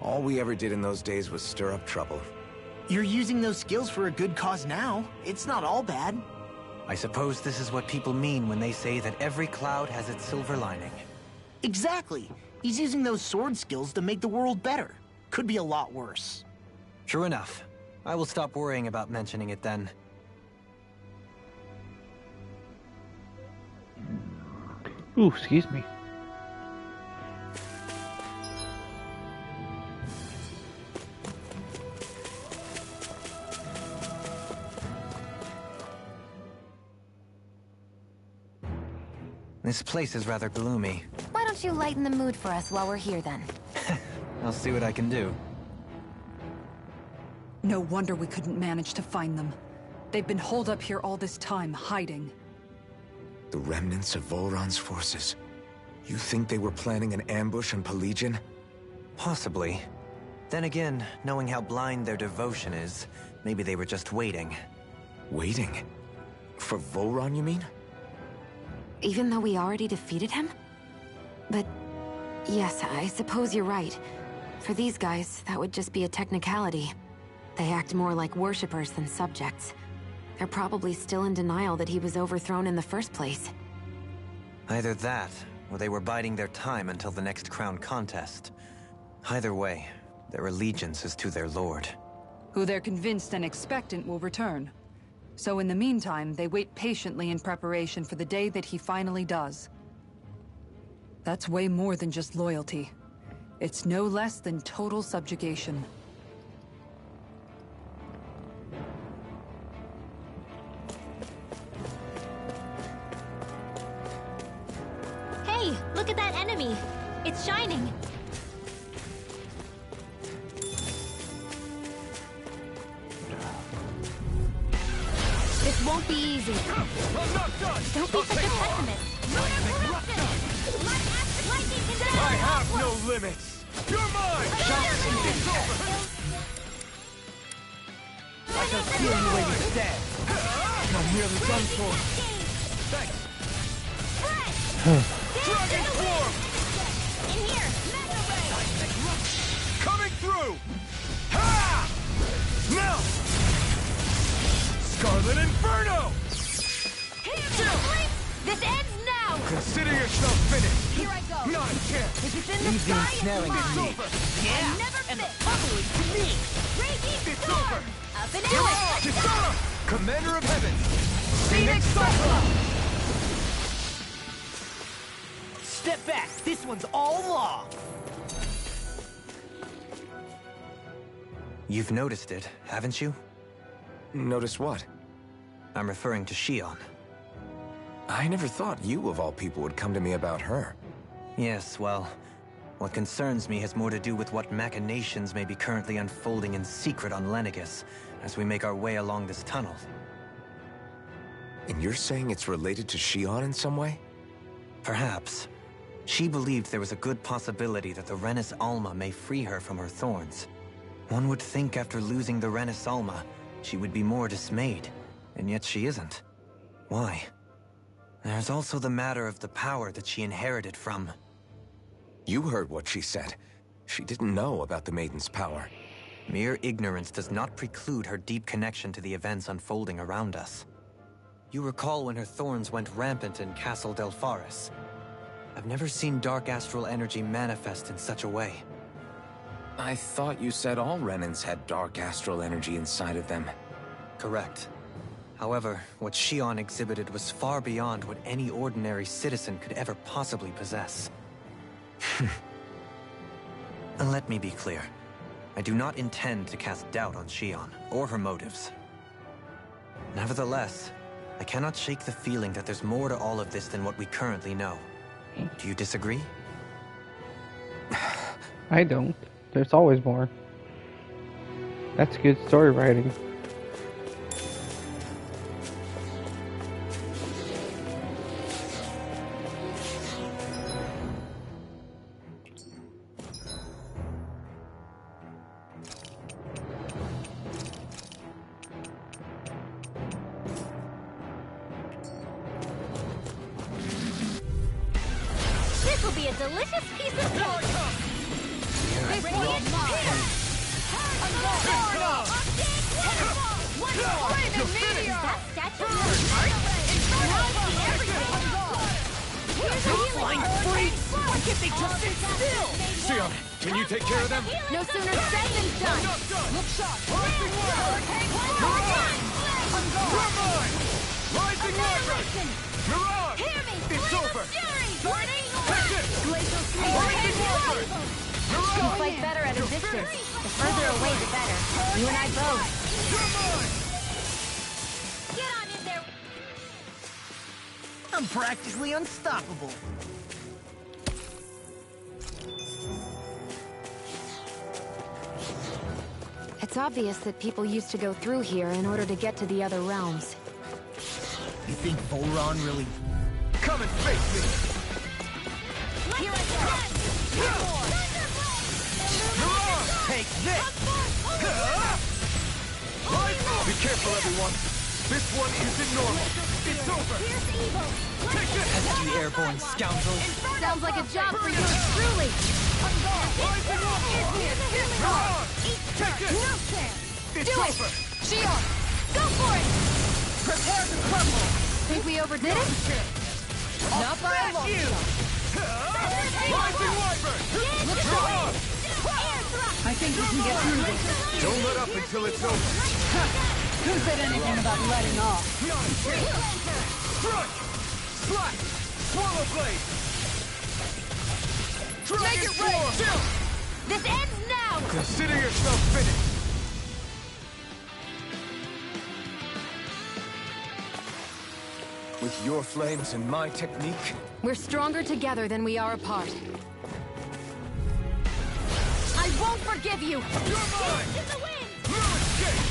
All we ever did in those days was stir up trouble. You're using those skills for a good cause now. It's not all bad. I suppose this is what people mean when they say that every cloud has its silver lining. Exactly. He's using those sword skills to make the world better. Could be a lot worse. True enough. I will stop worrying about mentioning it then. Ooh, excuse me. This place is rather gloomy. Why don't you lighten the mood for us while we're here then? I'll see what I can do. No wonder we couldn't manage to find them. They've been holed up here all this time, hiding. The remnants of Volron's forces. You think they were planning an ambush on Pelegion? Possibly. Then again, knowing how blind their devotion is, maybe they were just waiting. Waiting? For Volron, you mean? Even though we already defeated him? But yes, I suppose you're right. For these guys, that would just be a technicality. They act more like worshippers than subjects. They're probably still in denial that he was overthrown in the first place. Either that, or they were biding their time until the next crown contest. Either way, their allegiance is to their lord. Who they're convinced and expectant will return. So in the meantime, they wait patiently in preparation for the day that he finally does. That's way more than just loyalty. It's no less than total subjugation. Hey, look at that enemy! It's shining! This won't be easy. I'm not done! Don't be such a pessimist. I have no limits! You're mine! It's over! I can feel you where you stand. I'm nearly done for. Thanks. Dragon Swarm! In here! Coming through! Ha! Now! Scarlet Inferno! This ends now! Consider yourself finished! Here I go! Not a chance! If it's in the sky, it's mine! It's over! Yeah! Never and the bubble is to me! Raging It's storm! over! Up and do it! Kisara! Commander of Heaven! Phoenix Cyclops! Step back. This one's all law. You've noticed it, haven't you? Notice what? I'm referring to Shion. I never thought you, of all people, would come to me about her. Yes, well, what concerns me has more to do with what machinations may be currently unfolding in secret on Lenegis as we make our way along this tunnel. And you're saying it's related to Shion in some way? Perhaps. She believed there was a good possibility that the Renis Alma may free her from her thorns. One would think after losing the Renis Alma, she would be more dismayed, and yet she isn't. Why? There's also the matter of the power that she inherited from. You heard what she said. She didn't know about the Maiden's power. Mere ignorance does not preclude her deep connection to the events unfolding around us. You recall when her thorns went rampant in Castle Delpharis. I've never seen dark astral energy manifest in such a way. I thought you said all Renans had dark astral energy inside of them. Correct. However, what Shion exhibited was far beyond what any ordinary citizen could ever possibly possess. And let me be clear. I do not intend to cast doubt on Shion, or her motives. Nevertheless, I cannot shake the feeling that there's more to all of this than what we currently know. Do you disagree? I don't. There's always more. That's good story writing. This will be a delicious piece of cake! This one's mine! One more! Flaming meteor! That statue You flying freaks! Why can't they just sit still? Sion, can you take care of them? No sooner said than done. Look shot! Rising Wyvern! You're mine! Rising Wyvern! Mirage! Hear me! It's Flame of over! fury! Take it! Glacial Rising Wyvern! You Mirage! fight better at a distance. The further away, the better. You and I both. You're mine! Get on in there! I'm practically unstoppable. It's obvious that people used to go through here in order to get to the other realms. You think Volron really... Come and face me! Here I go! Mirage! Take this! Be careful, everyone! This one isn't normal! It's over! Here's evil! Pesky airborne scoundrels. Sounds like a job for yours truly. Mirage! Take it! No chance! It's over! Shion, go for it! Prepare to crumble. Think we overdid it? Not by a long shot! Rising Wyvern! Mirage! I think we can get through this. Don't let up until it's over! Who said anything about letting off? Not a chance! Strike! Slash! Swallow blade! Dragon Swarm! This ends now! Consider yourself finished! With your flames and my technique, We're stronger together than we are apart. I won't forgive you! you're mine! In the wind! No escape!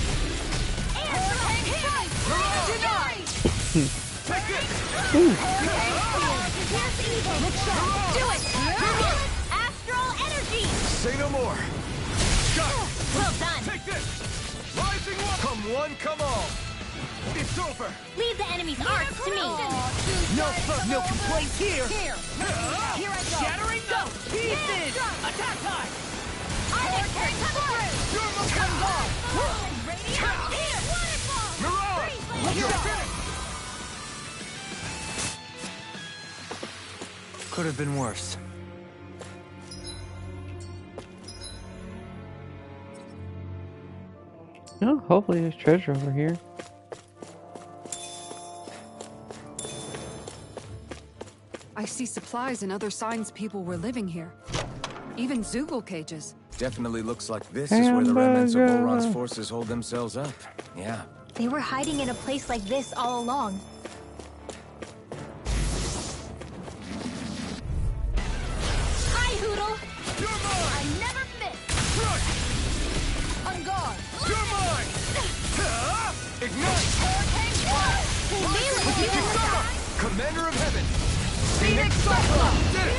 Denied! Take it! Here's evil! Do it! Astral energy! Say no more! Got it! Well done! Take this! Rising one! Come one, come all! It's over! Leave the enemy's arts to me! No complaints here! Here I go! Shattering go! Pieces! Attack time! You're my Mirage! You're finished! Could have been worse. Oh, hopefully there's treasure over here. I see supplies and other signs people were living here. Even Zoogle cages. Definitely looks like this is where the remnants of Hamburger. Volron's forces hold themselves up. Yeah. They were hiding in a place like this all along. Hi, Hoodle! You're mine! I never miss! Strike! On guard! You're mine! Ignite! Commander of Heaven! Phoenix Cyclone! Did it!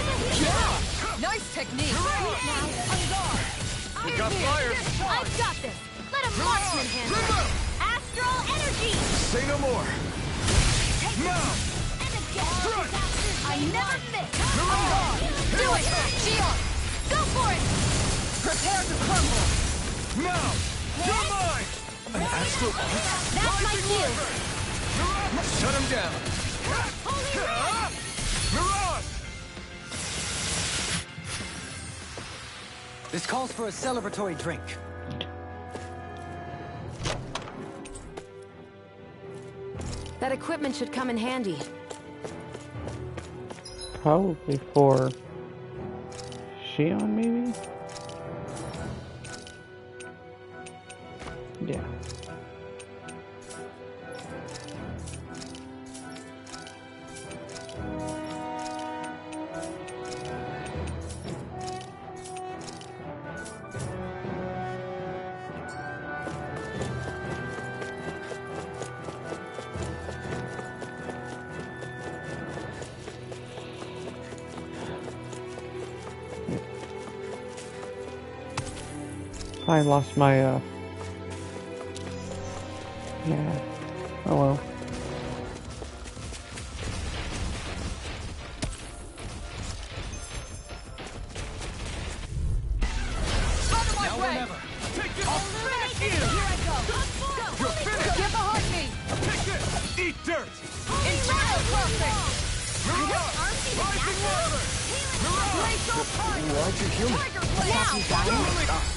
Nice technique! We got fire! I've got this! Let a marksman handle it! Astral energy! Say no more! Now! And again! Strike! I never miss! Do it! Shion, go for it! Prepare to crumble! Now! You're mine! An astral That's my cue! Shut him down! Mirage! This calls for a celebratory drink. That equipment should come in handy. Probably for Shion, maybe? Yeah. I lost my, yeah. Oh well. Now or never. Take this. I'll smash you. Here I go. You're finished. Get behind me. Take this. Eat dirt. Internal crossing. Rising water. Glacial punch. Larger human.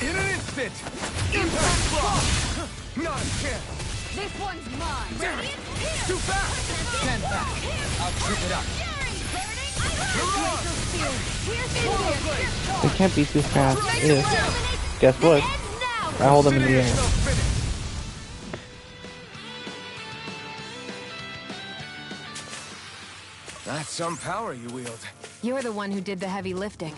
In an instant. Impact block. Not a chance. This one's mine. Damn it. Too fast. Stand back. I'll trip it up. They can't be too fast if, guess what? I hold them in the air. That's some power you wield. You're the one who did the heavy lifting.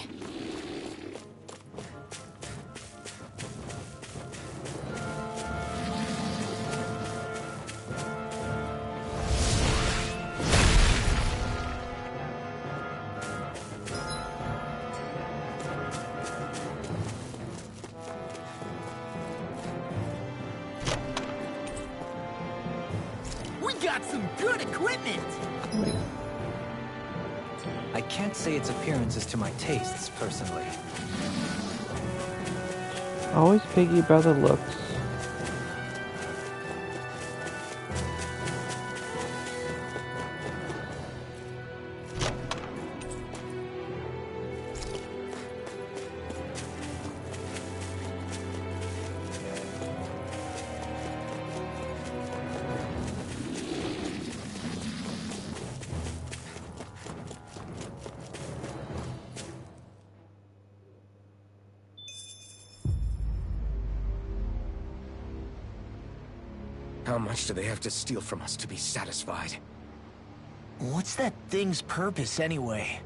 We got some good equipment! I can't say its appearance is to my tastes, personally. Always piggy by the looks. How much do they have to steal from us to be satisfied? What's that thing's purpose, anyway?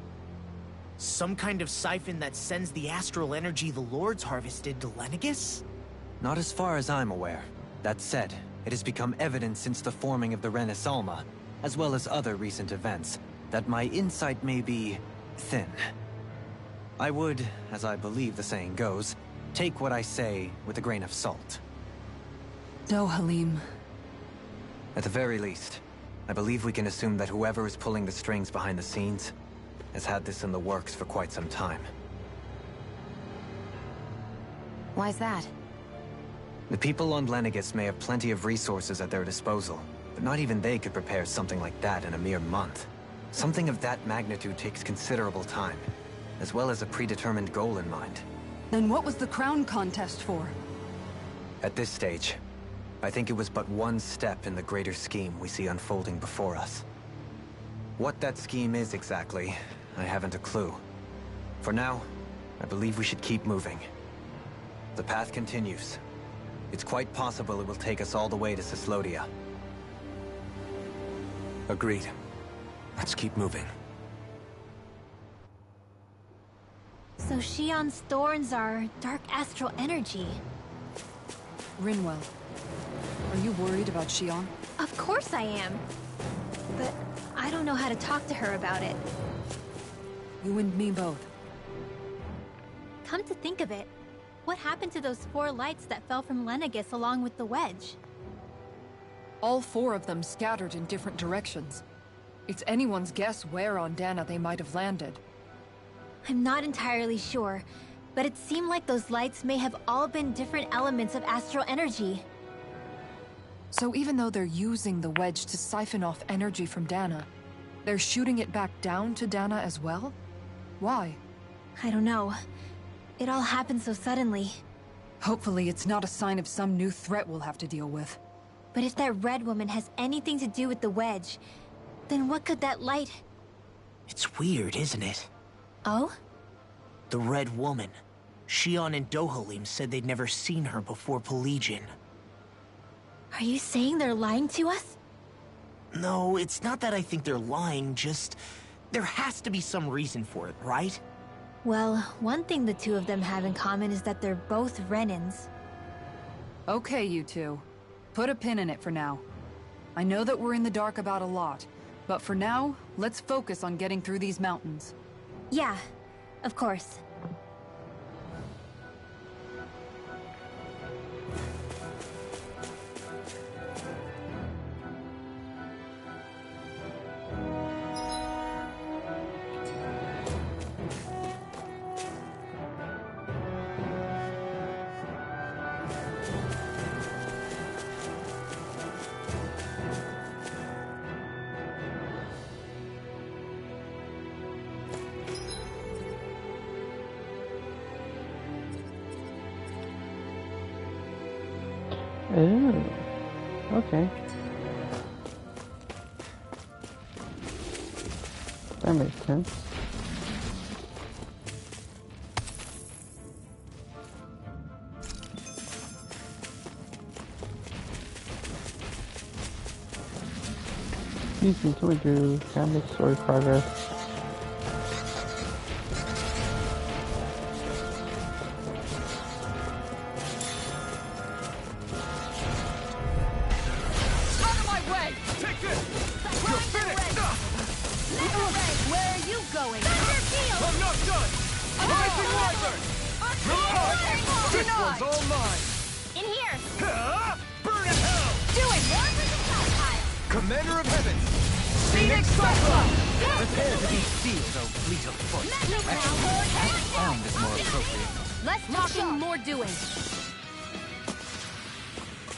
Some kind of siphon that sends the astral energy the Lords harvested to Lenegis? Not as far as I'm aware. That said, it has become evident since the forming of the Renaissance, as well as other recent events, that my insight may be thin. I would, as I believe the saying goes, take what I say with a grain of salt. Dohalim. At the very least, I believe we can assume that whoever is pulling the strings behind the scenes has had this in the works for quite some time. Why's that? The people on Lenegis may have plenty of resources at their disposal, but not even they could prepare something like that in a mere month. Something of that magnitude takes considerable time, as well as a predetermined goal in mind. Then what was the crown contest for? At this stage, I think it was but one step in the greater scheme we see unfolding before us. What that scheme is exactly, I haven't a clue. For now, I believe we should keep moving. The path continues. It's quite possible it will take us all the way to Cyslodia. Agreed. Let's keep moving. So Shion's thorns are dark astral energy. Rinwell. Are you worried about Shion? Of course I am. But I don't know how to talk to her about it. You and me both. Come to think of it, what happened to those 4 lights that fell from Lenegis along with the wedge? All 4 of them scattered in different directions. It's anyone's guess where on Dana they might have landed. I'm not entirely sure, but it seemed like those lights may have all been different elements of astral energy. So even though they're using the wedge to siphon off energy from Dana, they're shooting it back down to Dana as well? Why? I don't know. It all happened so suddenly. Hopefully it's not a sign of some new threat we'll have to deal with. But if that red woman has anything to do with the wedge, then what could that light... It's weird, isn't it? Oh? The Red Woman. Shion and Dohalim said they'd never seen her before Pelagian. Are you saying they're lying to us? No, it's not that I think they're lying, just... there has to be some reason for it, right? Well, one thing the 2 of them have in common is that they're both Renins. Okay, you 2. Put a pin in it for now. I know that we're in the dark about a lot, but for now, let's focus on getting through these mountains. Yeah, of course. Oh, okay. That makes sense. Please continue to make story progress. Out of my way! Take this! You're finished! Where are you going? I'm not done! Rising Wyvern! This one's all mine! In here! Burn in hell! Do it! Commander of Heaven! Phoenix Cyclone! Prepare to be sealed, O fleet of foot. Actually, sound is more appropriate. Less talking, more doing.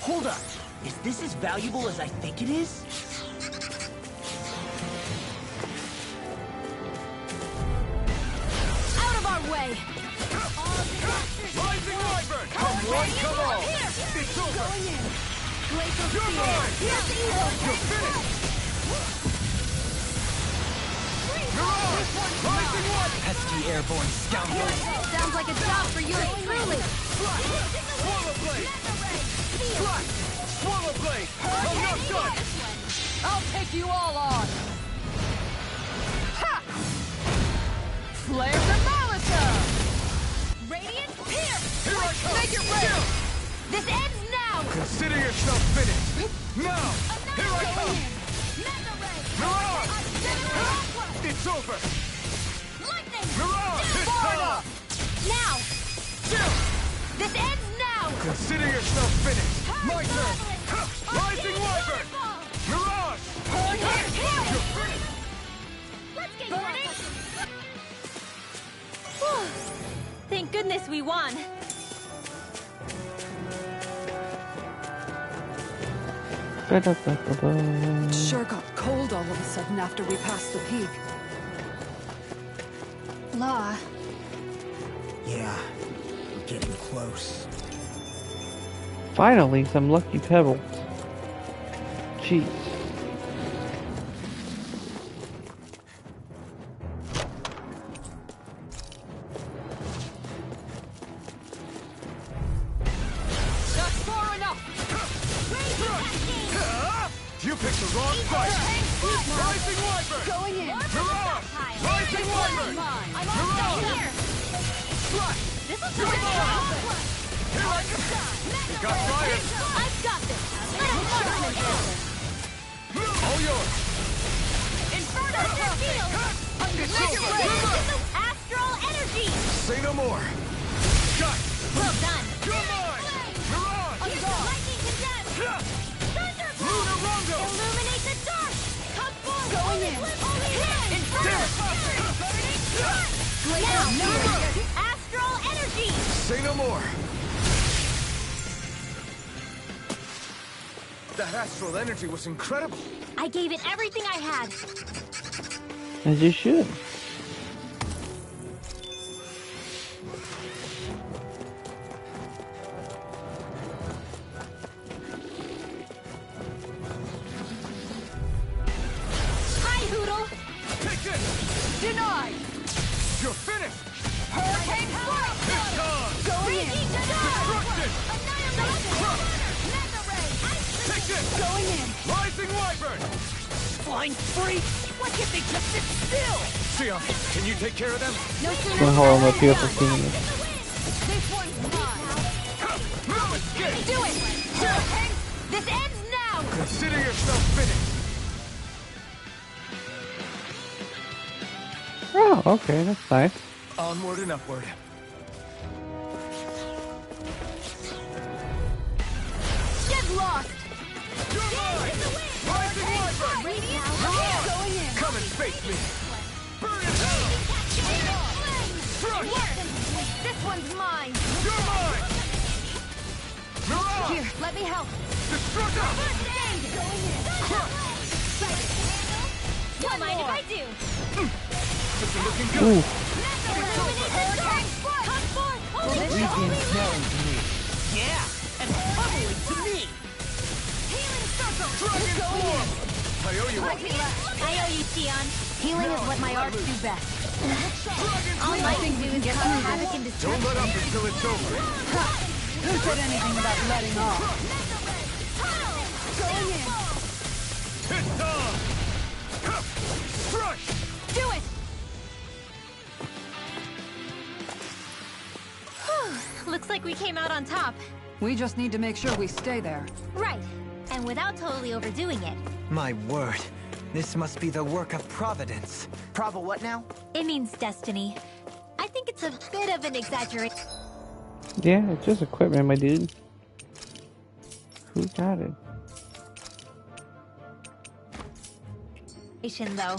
Hold up. Is this as valuable as I think it is? Out of our way! Rising Wyvern! Come one, come all! It's over! Glacial You're Spear! mine! Here's the evil! You're finished! You're on! Rising Wyvern! Pesky airborne scoundrel. Sounds like a job for you, truly! Swallow Blade! Strike! Swallow Blade! I'm not done! I'll take you all on! Ha! Flares of Malisa! Radiant Pierce! Here I come! Make it rain! This ends now! Consider yourself finished! Now! Here I come! Mirage! It's over! Lightning! Mirage! It's time! Now! Chill! This ends now! Consider yourself finished! My turn! Rising Wyvern! Mirage! You're finished! Let's get burning! Thank goodness we won! Sure got cold all of a sudden after we passed the peak. La, Yeah, we're getting close. Finally, some lucky pebbles. Jeez. that's far enough! You picked the wrong fight! Rising Wyvern! Going in! Mirage! Rising Wyvern! I'm all set here! Strike! This is You're mine! Here I come! You got fired! I've got this! Let us mark this! All yours! Inferno field! It's over! Astral energy! Say no more! Shot! Well done! You're mine! Mirage! Lightning condemned! Lunar Rondo! Illuminate the dark! Come forward! Going in. Inferno! Now! Astral energy! Say no more! That astral energy was incredible! I gave it everything I had. As you should. Hi, Hoodle! Take this! Denied! You're finished! Hurricane Strike! It's gone! Going in! Destruction! Take this! Going in! Rising Wyvern! Flying free? Why can't they just sit still? Sion, can you take care of them? No sooner Gonna hold them up here for 2 minutes. This one's mine! No escape! do it! Hurricane! This ends now! Consider yourself finished! Oh, okay, that's nice. Onward and upward. Get lost! You're mine! Rising Wyvern! Mirage! Going in! Come and face me! Burn in hell! Crush! This one's mine! You're mine! Mirage! Here, let me help! Destruction! Crush! Don't mind if I do! This is looking good! Ooh, Come forth! Only We've been smelling to me. Yeah, and probably to me. I owe you one. I owe you, Tion. Healing is what my arts do best. All I can do is cause havoc and Don't destruction. let up until it's over. Who said anything about letting off? Going in. It's on! Crush! Do it! Looks like we came out on top. We just need to make sure we stay there. Right. And without totally overdoing it. My word. This must be the work of Providence. Prava what now? It means destiny. I think it's a bit of an exaggeration, Yeah, it's just equipment, my dude. Who got it? though.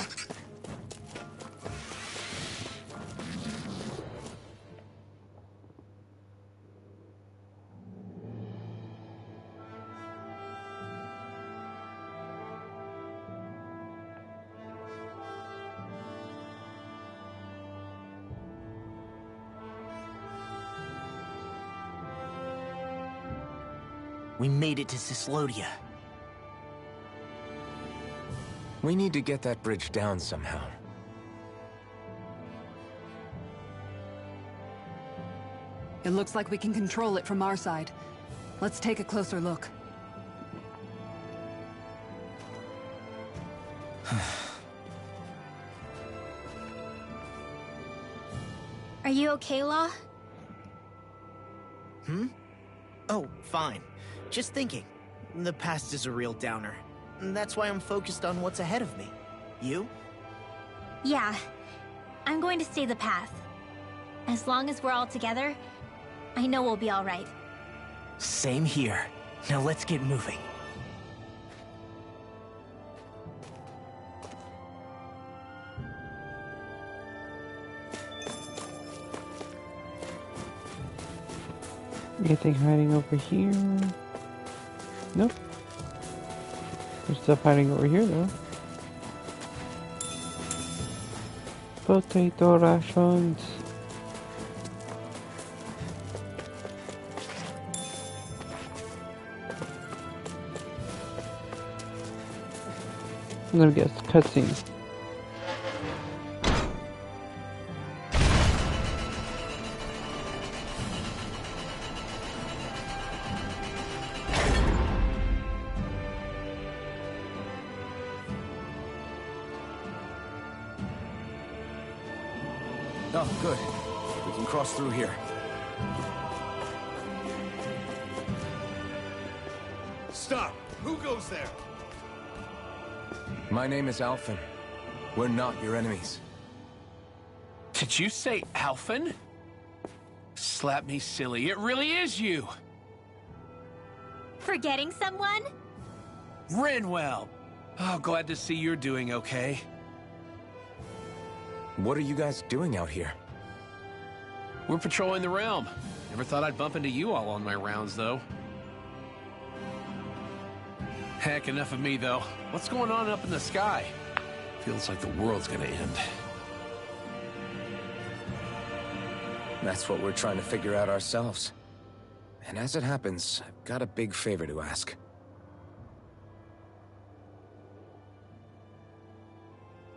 We made it to Cislodia. We need to get that bridge down somehow. It looks like we can control it from our side. Let's take a closer look. Are you okay, Law? Oh, fine. Just thinking. The past is a real downer. That's why I'm focused on what's ahead of me. You? Yeah. I'm going to stay the path. As long as we're all together, I know we'll be all right. Same here. Now let's get moving. Anything hiding over here? Nope. There's stuff hiding over here though. Potato rations. Let me guess, cutscene. Oh, good. We can cross through here. Stop! Who goes there? My name is Alphen. We're not your enemies. Did you say Alphen? Slap me silly, it really is you! Forgetting someone? Renwell! Oh, glad to see you're doing okay. What are you guys doing out here? We're patrolling the realm. Never thought I'd bump into you all on my rounds, though. Heck, enough of me, though. What's going on up in the sky? Feels like the world's gonna end. That's what we're trying to figure out ourselves. And as it happens, I've got a big favor to ask.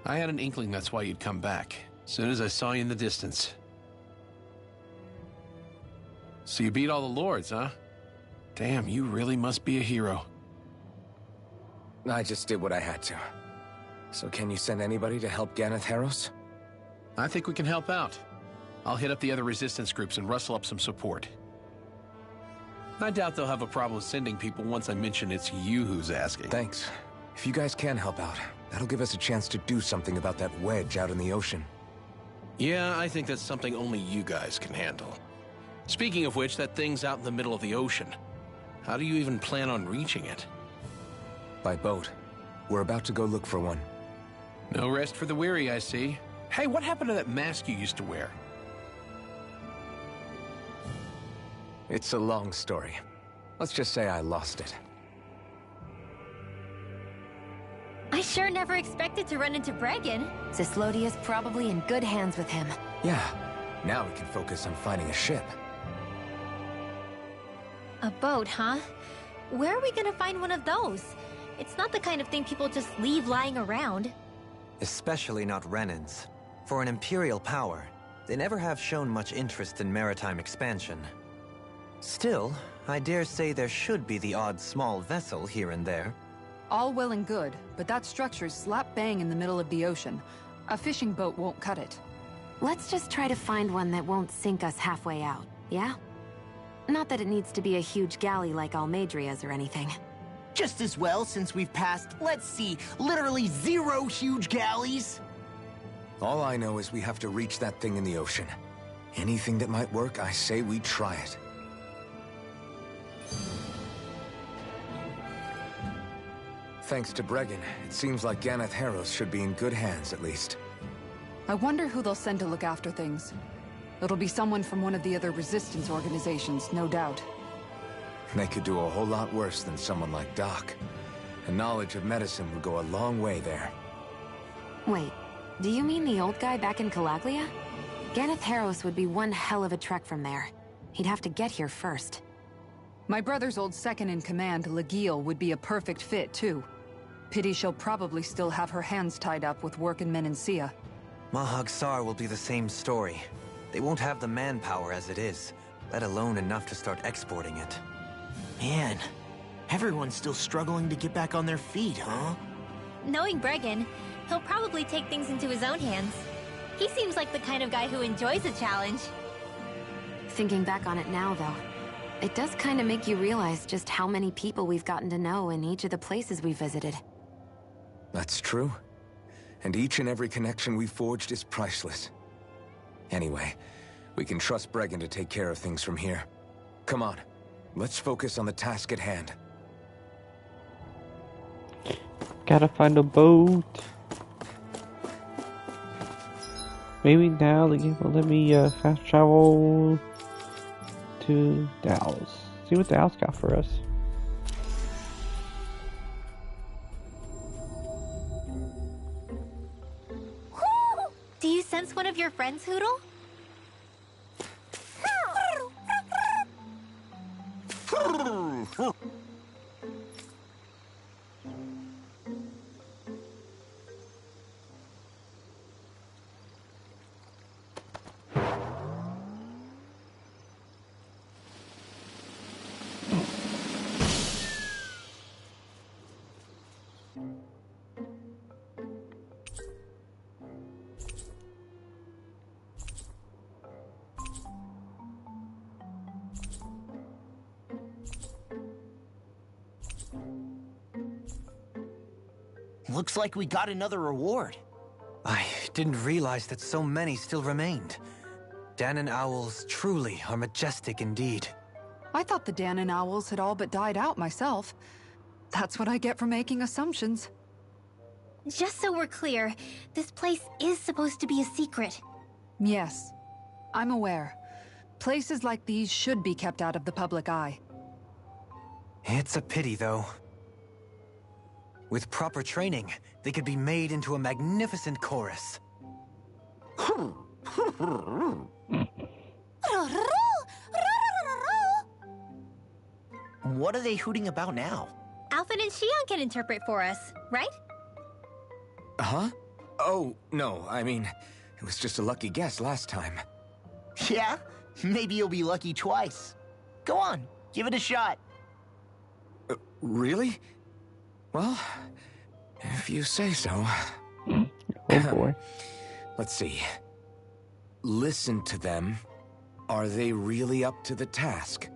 I had an inkling that's why you'd come back. As soon as I saw you in the distance. So you beat all the lords, huh? Damn, you really must be a hero. I just did what I had to. So can you send anybody to help Ganath Haros? I think we can help out. I'll hit up the other resistance groups and rustle up some support. I doubt they'll have a problem sending people once I mention it's you who's asking. Thanks. If you guys can help out, that'll give us a chance to do something about that wedge out in the ocean. Yeah, I think that's something only you guys can handle. Speaking of which, that thing's out in the middle of the ocean. How do you even plan on reaching it? By boat. We're about to go look for one. No rest for the weary, I see. Hey, what happened to that mask you used to wear? It's a long story. Let's just say I lost it. I sure never expected to run into Bregan. Cislodia's probably in good hands with him. Yeah. Now we can focus on finding a ship. A boat, huh? Where are we gonna find one of those? It's not the kind of thing people just leave lying around. Especially not Renans. For an Imperial power, they never have shown much interest in maritime expansion. Still, I dare say there should be the odd small vessel here and there. All well and good, but that structure's slap bang in the middle of the ocean. A fishing boat won't cut it. Let's just try to find one that won't sink us halfway out, yeah? Not that it needs to be a huge galley like Almadria's or anything. Just as well, since we've passed, let's see, literally 0 huge galleys. All I know is we have to reach that thing in the ocean. Anything that might work, I say we try it. Thanks to Bregan, it seems like Ganath Haros should be in good hands, at least. I wonder who they'll send to look after things. It'll be someone from one of the other resistance organizations, no doubt. They could do a whole lot worse than someone like Doc. A knowledge of medicine would go a long way there. Wait, do you mean the old guy back in Calaglia? Ganath Haros would be one hell of a trek from there. He'd have to get here first. My brother's old second-in-command, Legil, would be a perfect fit, too. Pity she'll probably still have her hands tied up with work in Menancia. Mahag Sar will be the same story. They won't have the manpower as it is, let alone enough to start exporting it. Man, everyone's still struggling to get back on their feet, huh? Knowing Bregan, he'll probably take things into his own hands. He seems like the kind of guy who enjoys a challenge. Thinking back on it now, though, it does kind of make you realize just how many people we've gotten to know in each of the places we visited. That's true. And each and every connection we forged is priceless. Anyway, we can trust Bregan to take care of things from here. Come on, let's focus on the task at hand. Gotta find a boat. Maybe now the game will let me fast travel to the Owls. See what the Owls got for us. Do you sense one of your friends, Hootle? Looks like we got another reward. I didn't realize that so many still remained. Danon owls truly are majestic indeed. I thought the Danon owls had all but died out myself. That's what I get for making assumptions. Just so we're clear, this place is supposed to be a secret. Yes, I'm aware. Places like these should be kept out of the public eye. It's a pity, though. With proper training, they could be made into a magnificent chorus. What are they hooting about now? Alphen and Shion can interpret for us, right? Huh? Oh, no, I mean, it was just a lucky guess last time. Yeah? Maybe you'll be lucky twice. Go on, give it a shot. Really? Well, if you say so. Oh boy. Let's see. Listen to them. Are they really up to the task?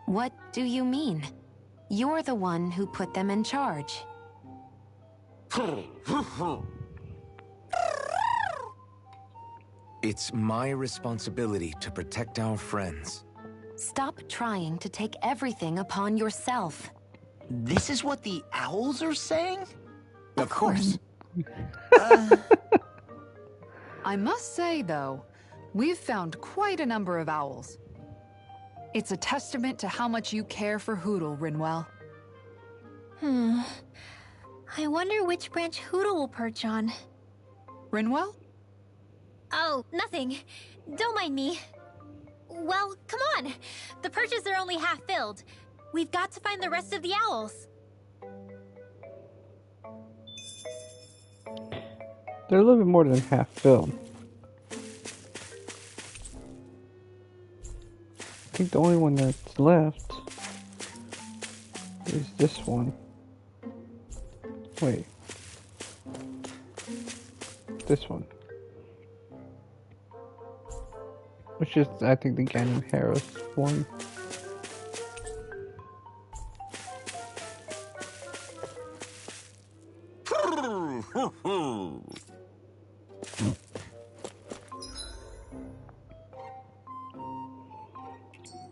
What do you mean? You're the one who put them in charge. It's my responsibility to protect our friends. Stop trying to take everything upon yourself. This is what the owls are saying? Of course. I must say, though, we've found quite a number of owls. It's a testament to how much you care for Hootle, Rinwell. I wonder which branch Hootle will perch on. Rinwell? Oh, nothing. Don't mind me. Well, come on. The perches are only half filled. We've got to find the rest of the owls. They're a little bit more than half filled. I think the only one that's left is this one. Wait. This one. Which is, I think, the Ganath Haros one.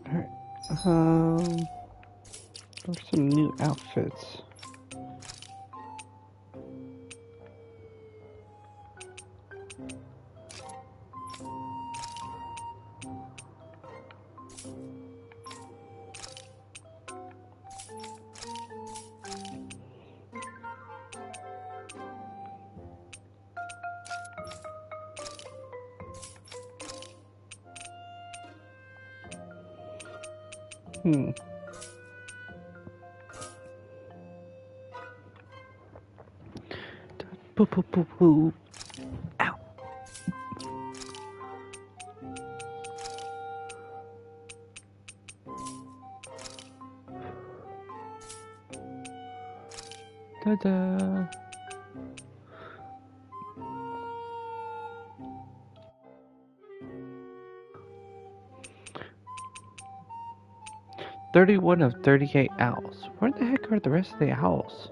Alright. There's some new outfits. Poo poo poo poo. Ow. Ta-da. "31 of 38 owls. Where the heck are the rest of the owls?"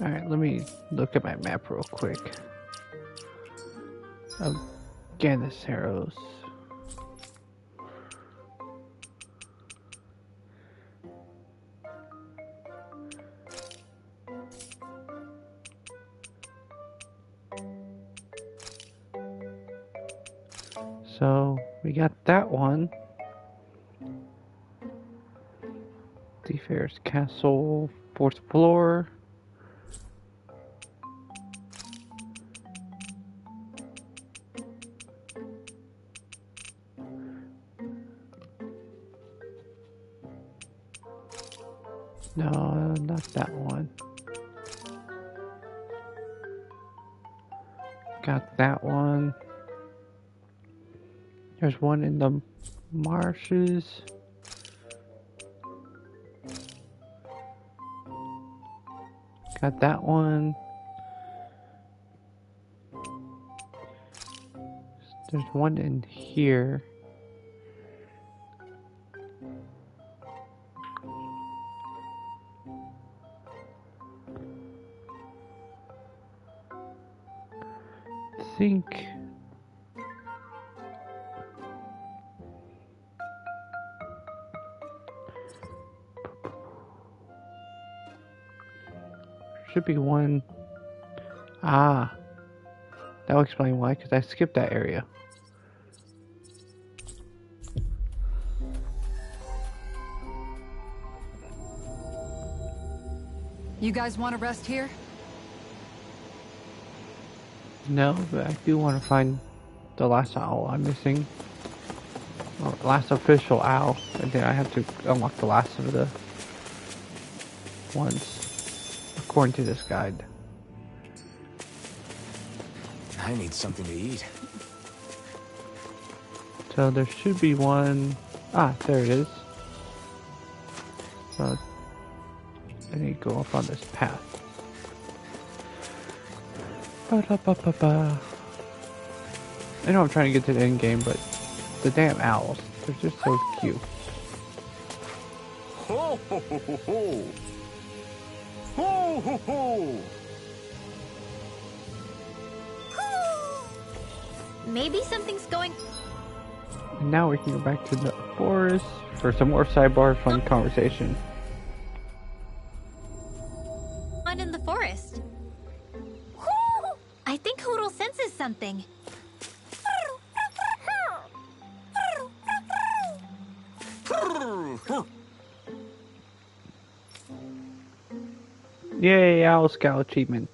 Alright, let me look at my map real quick. Of Ganath Haros. So, we got that one. Seafarer's Castle, 4th floor. No, not that one. Got that one. There's one in the marshes. Got that one. There's one in here. I think should be one. Ah, that'll explain why, because I skipped that area. You guys want to rest here? No, but I do want to find the last owl I'm missing. Or last official owl. And then I have to unlock the last of the ones, according to this guide. I need something to eat. So there should be one. Ah, there it is. So I need to go up on this path. Ba-da-ba-ba-ba. I know I'm trying to get to the end game, but the damn owls, they're just so cute. Ho ho ho ho ho! Ho ho ho! Maybe something's going And now we can go back to the forest for some more sidebar fun conversation. on in the forest. I think Hoodle senses something. Yay, Owl Scout achievement.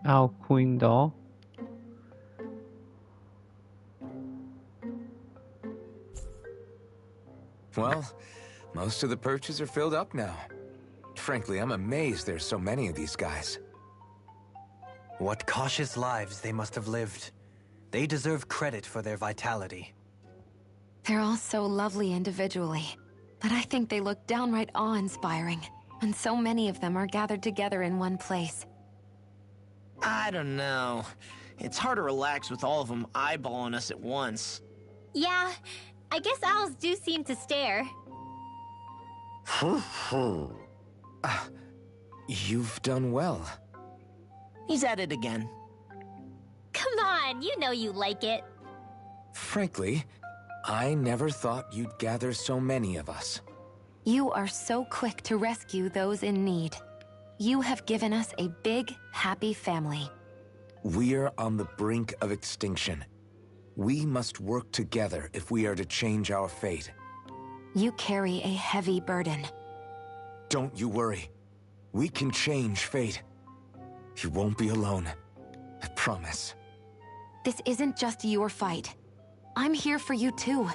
Owl Queen doll. Well, most of the perches are filled up now. Frankly, I'm amazed there's so many of these guys. What cautious lives they must have lived. They deserve credit for their vitality. They're all so lovely individually, but I think they look downright awe-inspiring when so many of them are gathered together in one place. I don't know. It's hard to relax with all of them eyeballing us at once. Yeah, I guess owls do seem to stare. You've done well. He's at it again. Come on, you know you like it. Frankly, I never thought you'd gather so many of us. You are so quick to rescue those in need. You have given us a big, happy family. We're on the brink of extinction. We must work together if we are to change our fate. You carry a heavy burden. Don't you worry. We can change fate. You won't be alone. I promise. This isn't just your fight. I'm here for you too.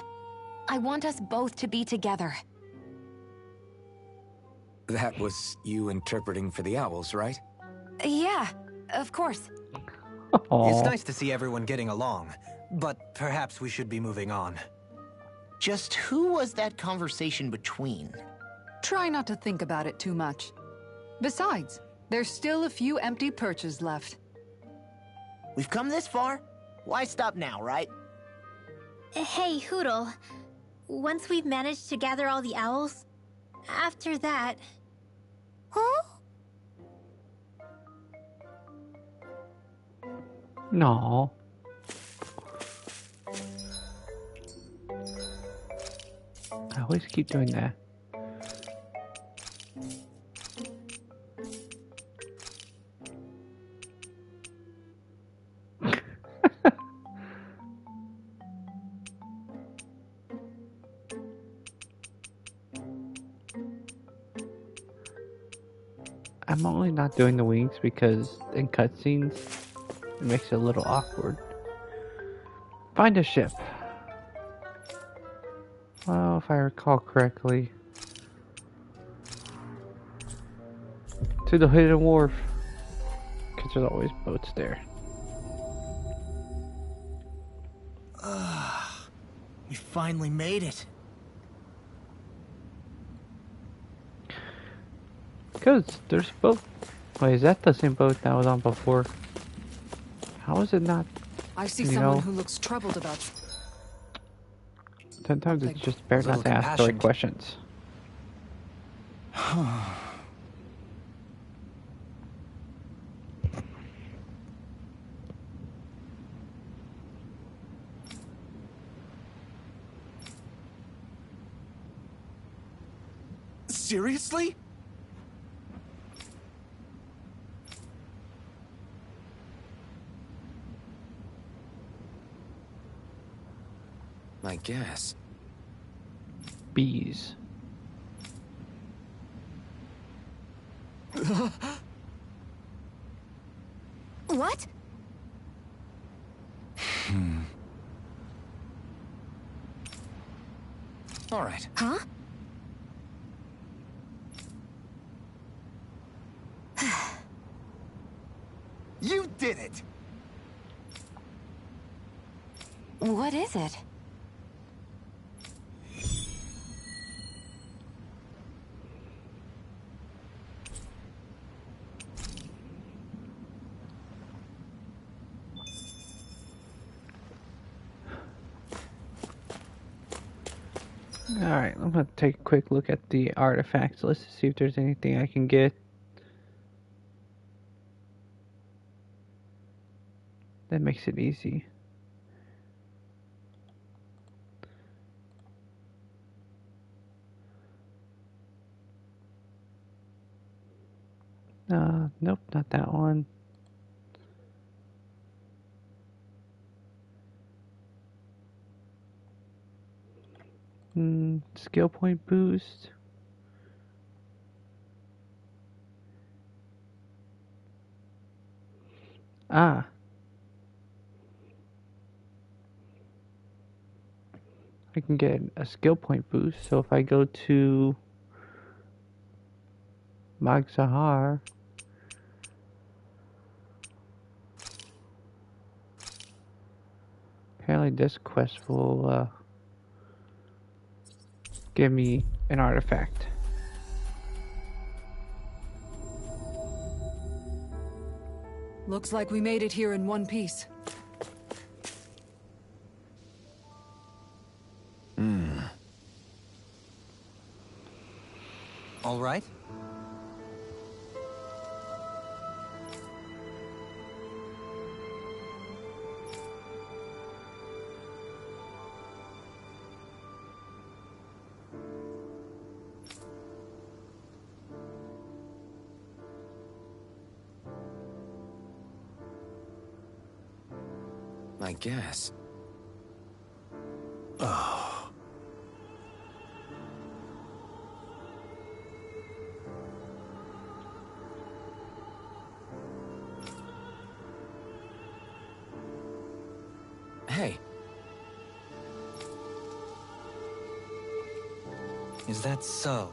I want us both to be together. That was you interpreting for the owls, right? Yeah, of course. It's nice to see everyone getting along, but perhaps we should be moving on. Just who was that conversation between? Try not to think about it too much. Besides, there's still a few empty perches left. We've come this far. Why stop now, right? Hey, Hootle. Once we've managed to gather all the owls, after that... Huh? No. I always keep doing that. I'm only not doing the wings because in cutscenes it makes it a little awkward. Find a ship. Well, if I recall correctly, to the hidden wharf, because there's always boats there. We finally made it. Because there's a boat. Wait, is that the same boat that I was on before? How is it not? I see You someone know. who looks troubled about... Sometimes it's just better not to Little ask the right compassion. questions. Seriously? I guess. Bees. What? All right. Huh? You did it! What is it? Alright, I'm gonna take a quick look at the artifacts list to see if there's anything I can get. That makes it easy. Nope, not that one. Skill point boost. Ah. I can get a skill point boost, so if I go to Magzahar, apparently this quest will give me an artifact. Looks like we made it here in one piece. All right? I guess. Oh. Hey, Is that so?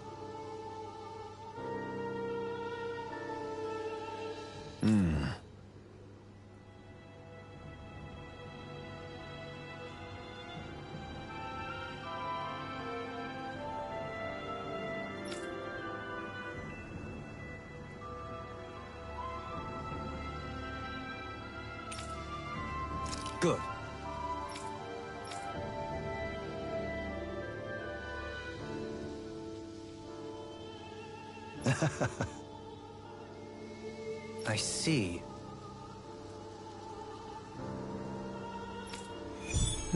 Good. I see.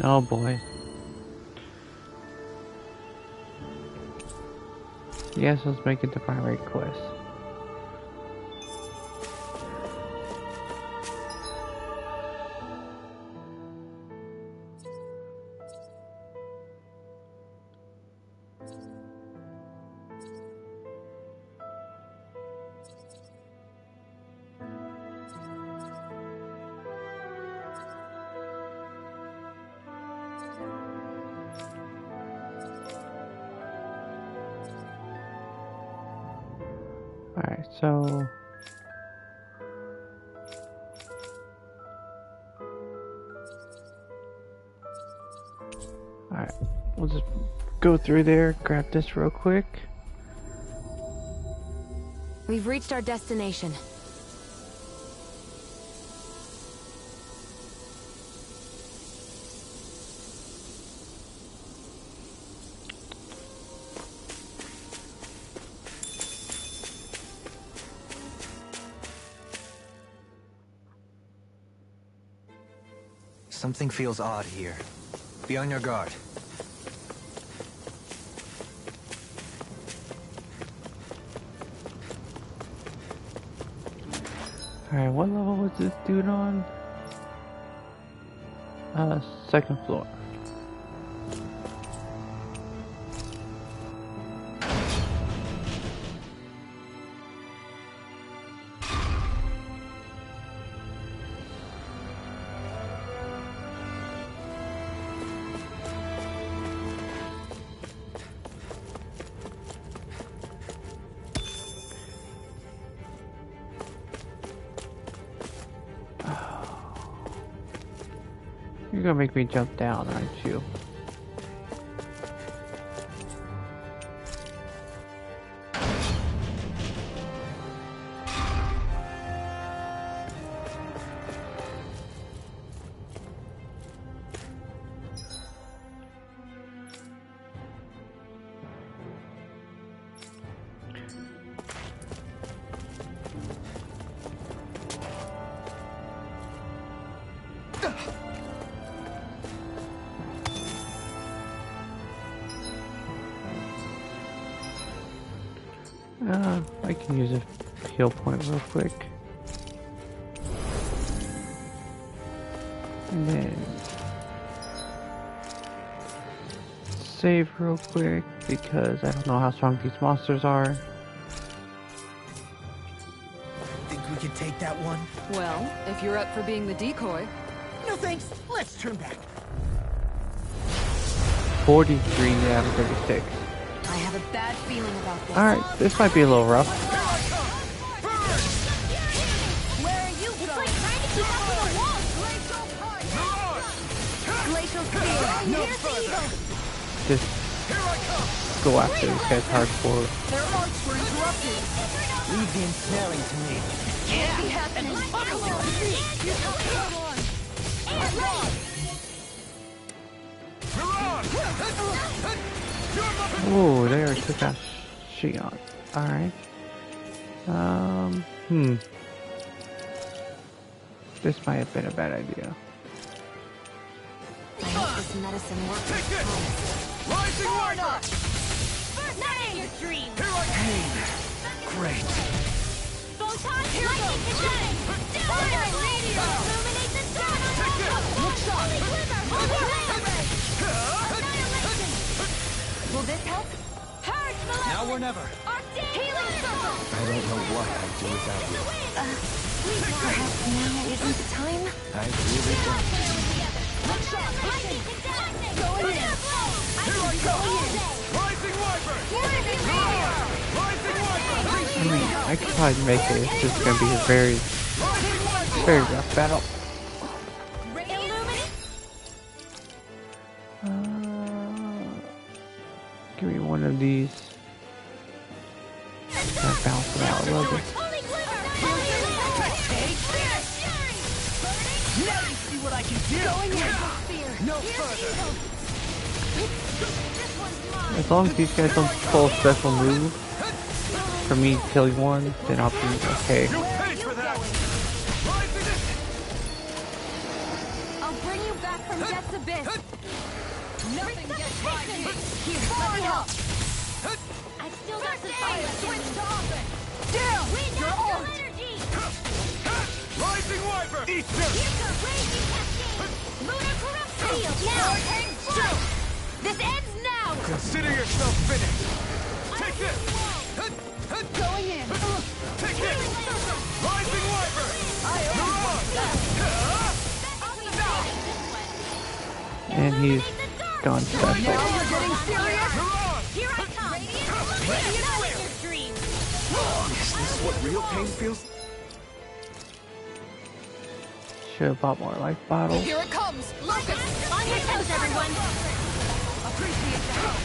Oh boy. Yes, let's make it the primary quest. Alright, so alright, we'll just go through there, grab this real quick. We've reached our destination. Something feels odd here. Be on your guard. Alright, what level was this dude on? Second floor. You're gonna make me jump down, aren't you? I can use a heal point real quick. And then save real quick because I don't know how strong these monsters are. Think we can take like that one. Well, if you're up for being the decoy. No thanks. Let's turn back. 43 out of 36. I have a bad feeling about this. Alright, this might be a little rough. Where are you? It's like trying to keep up with a wall. Glacial spear. Here's the eagle. Just go after these guys hardcore. Their arcs were interrupted. Leave the ensnaring to me. Can't be happening. Come on, Oh, they already took out Shion. Alright. This might have been a bad idea. I hope this medicine works. Rising Warlock! Not in your dream. Pain. Great. Photon, lightning kinetic. Fire, radio. Illuminate the sun. Look shot. Holy quiver. Holy ray. Annihilation. Will this help? Purge, Malevolence. Now or never. Arctic healing circle. I don't know what I'd do without you. Perhaps now isn't the time? I really don't. Look shot. Lightning kinetic. Going in. Here I come! Rising Wyvern! Rising Wyvern! I mean, I could probably make it. It's just gonna be a very, very rough battle. Give me one of these. Gotta balance it out a little bit. Now you see what I can do. No further. As long as these guys don't pull a special move for me killing one, then I'll be okay. I'll bring you back from death's abyss. Nothing gets by me. Here, let me help. I still got some fire. Switch to offense. Down. Your art. Rising Wyvern! Eat dirt! Raging cascade. Lunar corruption. Now. This ends now. Consider yourself finished! Take this! Going in. Take this! Rising Wyvern! And he's gone special. Now you're getting serious. Here I come. Radiant flare. Your dream. Is this what real pain feels? Should have bought more life bottles. Here it comes. Locust. On your toes, everyone. Appreciate the help.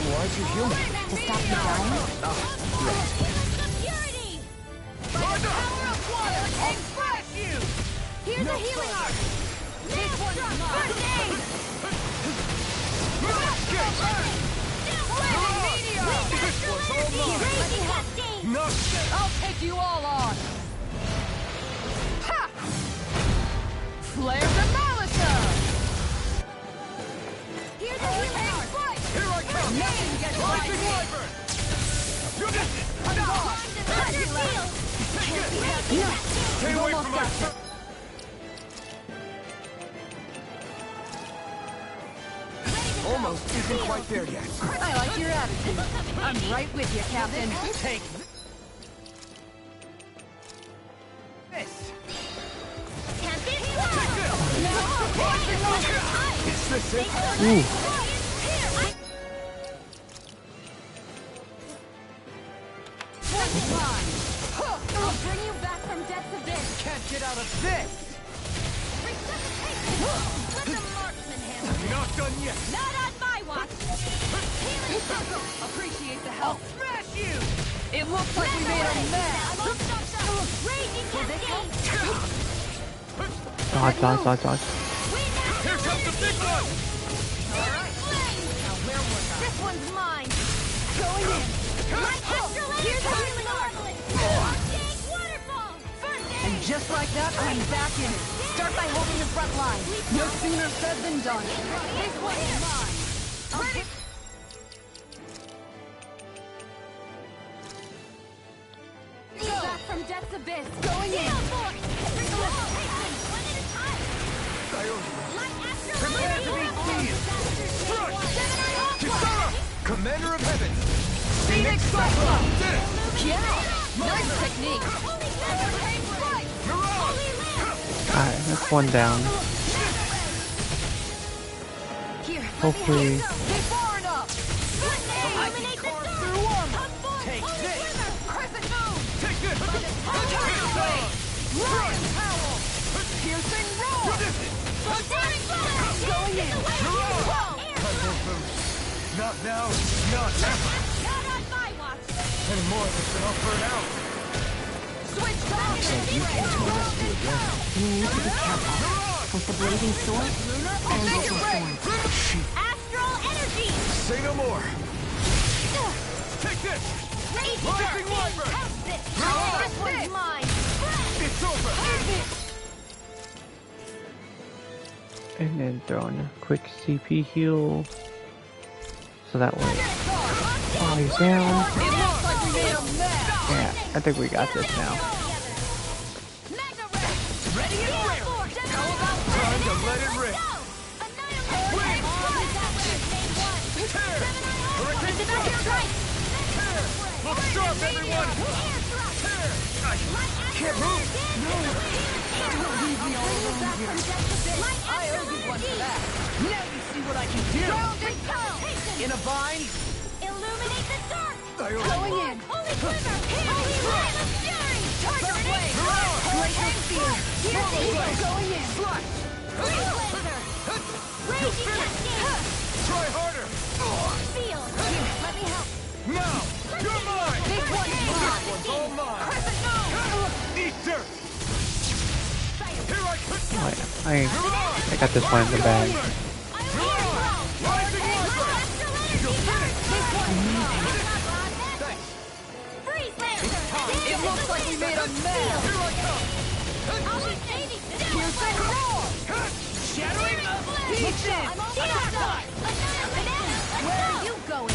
Why'd you heal me? To stop you dying? Security. Power of water. Express you. Here's a healing arc. This one's mine. Raging cascade. I'll take you all on. Ha! Flare the Malisa. Here's a healing arc. Here I come! Nothing gets by Rising me. Wyvern! Thunder field. Stay away from my... Almost isn't quite there yet. I like your attitude. I'm right with you, Captain. Take this. Can't be Is this it? I'll bring you back from death's abyss. Can't get out of this. Let the marksman handle it. Not done yet! Not on my watch. Healing circle. Appreciate the help. Smash you. It looks like we made a mess. Raging cascade. Dodge, dodge, dodge, dodge. Here comes the big one! This one's mine. Going in. Here's a healing arc. Arctic waterfall. First aid. And just like that, I'm back in it. Start by holding the front line. No sooner said than done. This one's mine. Back from death's abyss. Going in. Prepare to be seized. Kisara! Commander of Heaven! Phoenix Cyclone. Did it! Yeah. Nice technique. Alright, that's one down. Hopefully. Stay far enough. I can carve through armor. Take this. Crescent moon. Take this. Ryan Powell. Piercing roar. Going in. Not now, not ever. Not on my watch. Any more of this and I'll burn out. Switch back. You came to our rescue again. We need to be careful. With the blazing sword and with the thorns. Astral energy. Say no more. Take this. Rising Wyvern. This one's mine. It's over. And then throw in a quick CP heal. So that way, while he's down. It looks like we made a mess. Yeah, I think we got this now. Ready and ready. How about Time to let it rip. Look sharp, everyone. Can't move. Don't leave me all alone here. I owe you one for that. Now you see what I can do. In a bind. Illuminate the dark! Going in. Holy quiver! Holy flame of fury! Target Blade. Glacier field. Going in. Slash. laser! Raging cascade! Try harder. Field! Let me help! Now, you're mine. Big one. This one's all mine. Crescent moon. Eat dirt. Here I come. I got this one in the bag. Rising Wyvern. It looks like we made a mess. Here I come. Piercing roar. Shattering of pieces. Where are you going?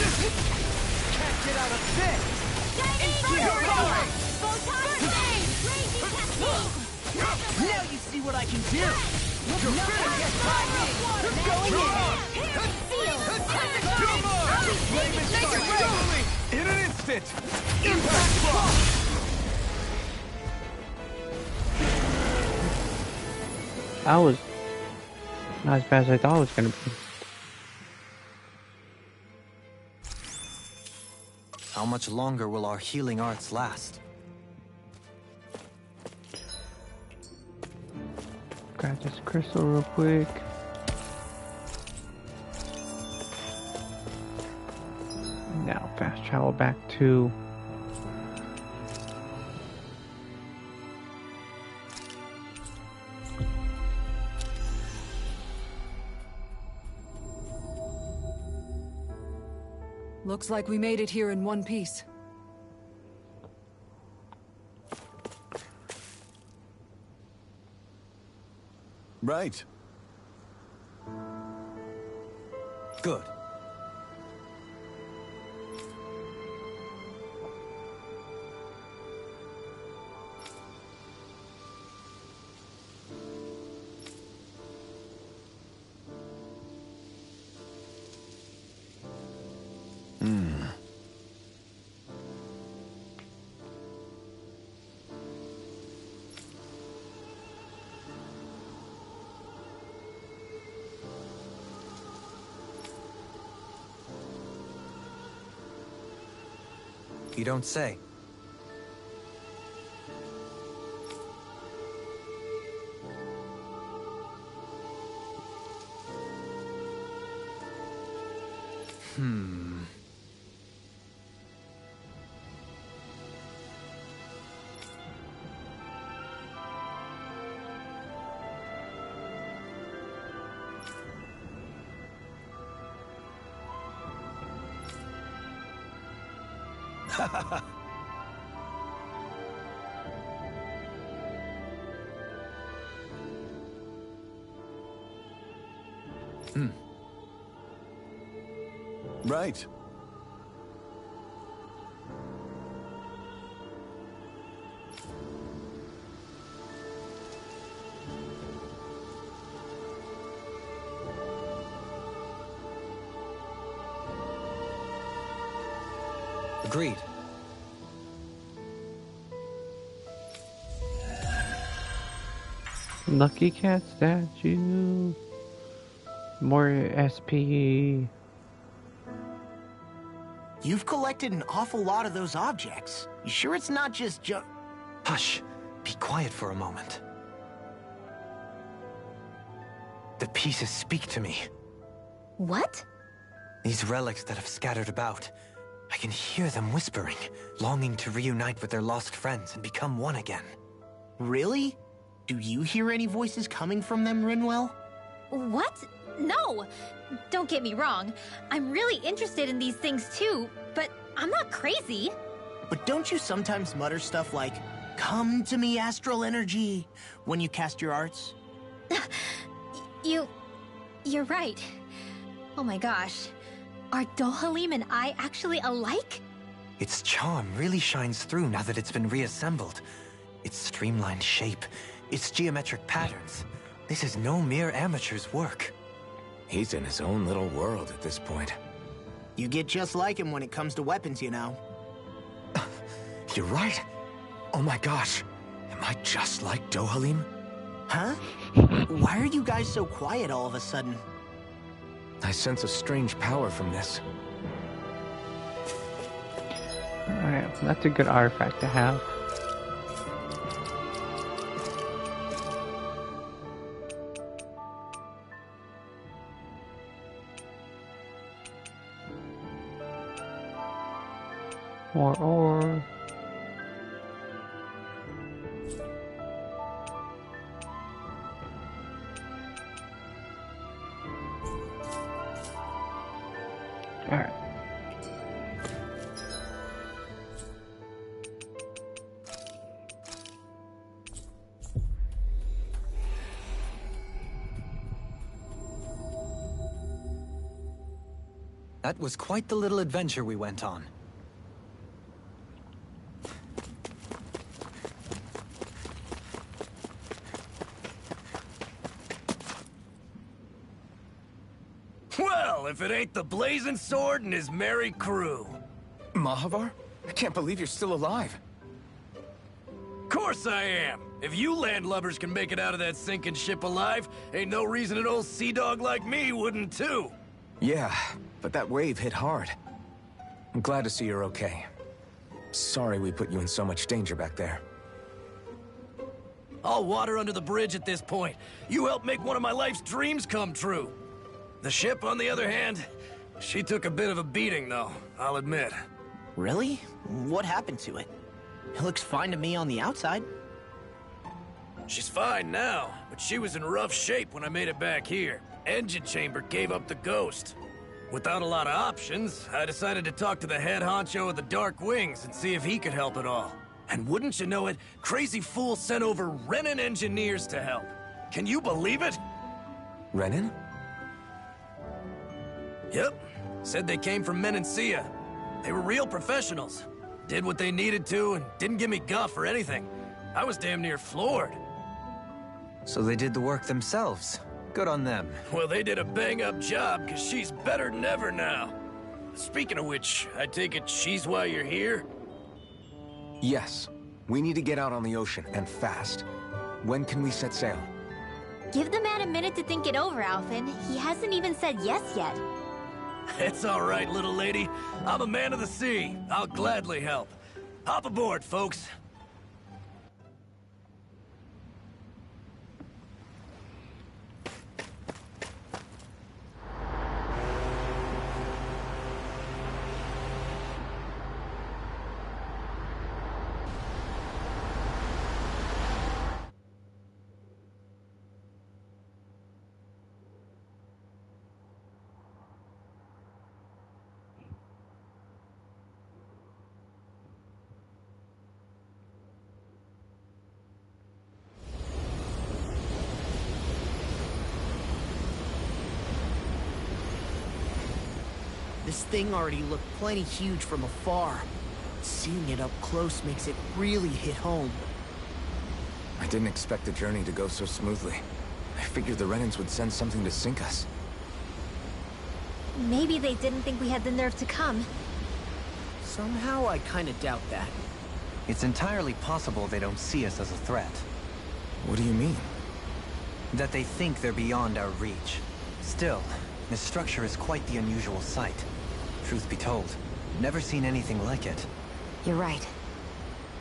Can't get out of this. Now you see what I can do. You're finished. Going in. In an instant. Impact block. That was not as bad as I thought it was gonna be. How much longer will our healing arts last? Grab this crystal real quick. Now fast travel back to Looks like we made it here in one piece. Right. Good. You don't say. Right. Agreed. Lucky cat statue. More SP. You've collected an awful lot of those objects. You sure it's not just Hush. Be quiet for a moment. The pieces speak to me. What? These relics that have scattered about. I can hear them whispering, longing to reunite with their lost friends and become one again. Really? Do you hear any voices coming from them, Rinwell? What? No! Don't get me wrong. I'm really interested in these things too, but I'm not crazy. But don't you sometimes mutter stuff like, "Come to me, astral energy," when you cast your arts? You're right. Oh my gosh. Are Dohalim and I actually alike? Its charm really shines through now that it's been reassembled. Its streamlined shape, its geometric patterns. This is no mere amateur's work. He's in his own little world at this point. You get just like him when it comes to weapons, you know. You're right. Oh my gosh. Am I just like Dohalim? Huh? Why are you guys so quiet all of a sudden? I sense a strange power from this. Alright, that's a good artifact to have. More ore. Alright. That was quite the little adventure we went on. Well, if it ain't the Blazing Sword and his merry crew. Mahavar? I can't believe you're still alive. Course I am. If you landlubbers can make it out of that sinking ship alive, ain't no reason an old sea dog like me wouldn't too. Yeah, but that wave hit hard. I'm glad to see you're okay. Sorry we put you in so much danger back there. All water under the bridge at this point. You helped make one of my life's dreams come true. The ship, on the other hand, she took a bit of a beating, though, I'll admit. Really? What happened to it? It looks fine to me on the outside. She's fine now, but she was in rough shape when I made it back here. Engine chamber gave up the ghost. Without a lot of options, I decided to talk to the head honcho of the Dark Wings and see if he could help at all. And wouldn't you know it, Crazy Fool sent over Renin engineers to help. Can you believe it? Renin? Yep. Said they came from Menancia. They were real professionals. Did what they needed to and didn't give me guff or anything. I was damn near floored. So they did the work themselves. Good on them. Well, they did a bang-up job, because she's better than ever now. Speaking of which, I take it she's why you're here? Yes. We need to get out on the ocean, and fast. When can we set sail? Give the man a minute to think it over, Alphen. He hasn't even said yes yet. It's all right, little lady. I'm a man of the sea. I'll gladly help. Hop aboard, folks. This thing already looked plenty huge from afar. Seeing it up close makes it really hit home. I didn't expect the journey to go so smoothly. I figured the Renins would send something to sink us. Maybe they didn't think we had the nerve to come. Somehow I kinda doubt that. It's entirely possible they don't see us as a threat. What do you mean? That they think they're beyond our reach. Still, this structure is quite the unusual sight. Truth be told, never seen anything like it. You're right.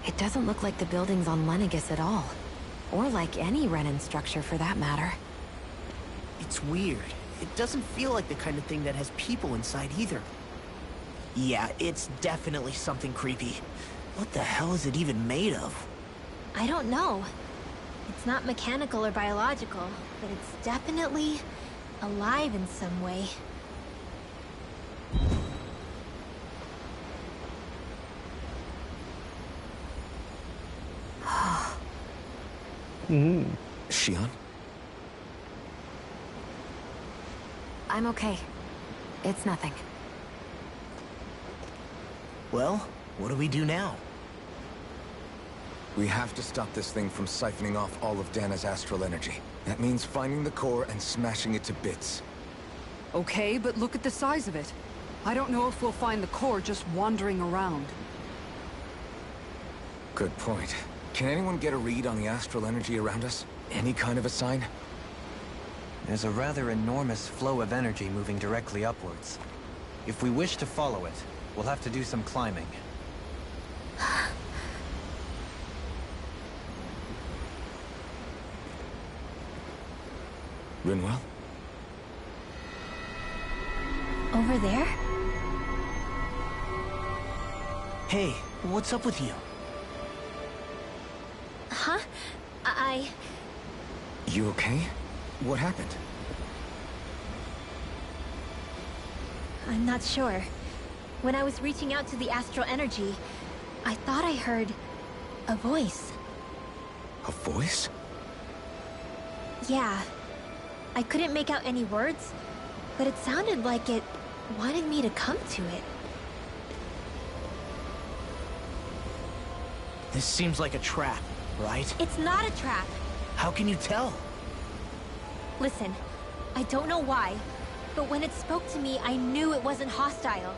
It doesn't look like the buildings on Lenegis at all. Or like any Renan structure for that matter. It's weird. It doesn't feel like the kind of thing that has people inside either. Yeah, it's definitely something creepy. What the hell is it even made of? I don't know. It's not mechanical or biological, but it's definitely alive in some way. Shion? I'm okay. It's nothing. Well, what do we do now? We have to stop this thing from siphoning off all of Dana's astral energy. That means finding the core and smashing it to bits. Okay, but look at the size of it. I don't know if we'll find the core just wandering around. Good point. Can anyone get a read on the astral energy around us? Any kind of a sign? There's a rather enormous flow of energy moving directly upwards. If we wish to follow it, we'll have to do some climbing. Rinwell? Over there? Hey, what's up with you? Huh? You okay? What happened? I'm not sure. When I was reaching out to the astral energy, I thought I heard a voice. A voice? Yeah. I couldn't make out any words, but it sounded like it wanted me to come to it. This seems like a trap, right? It's not a trap. How can you tell? Listen, I don't know why, but when it spoke to me, I knew it wasn't hostile.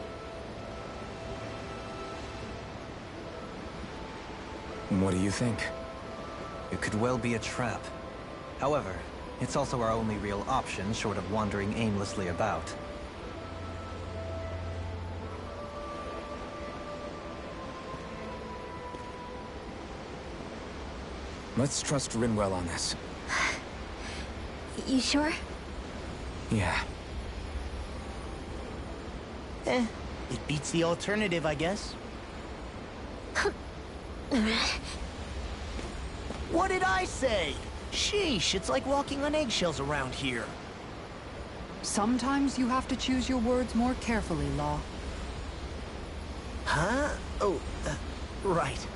What do you think? It could well be a trap. However, it's also our only real option short of wandering aimlessly about. Let's trust Rinwell on this. You sure? Yeah. It beats the alternative, I guess. What did I say? Sheesh, it's like walking on eggshells around here. Sometimes you have to choose your words more carefully, Law. Huh? Oh, right.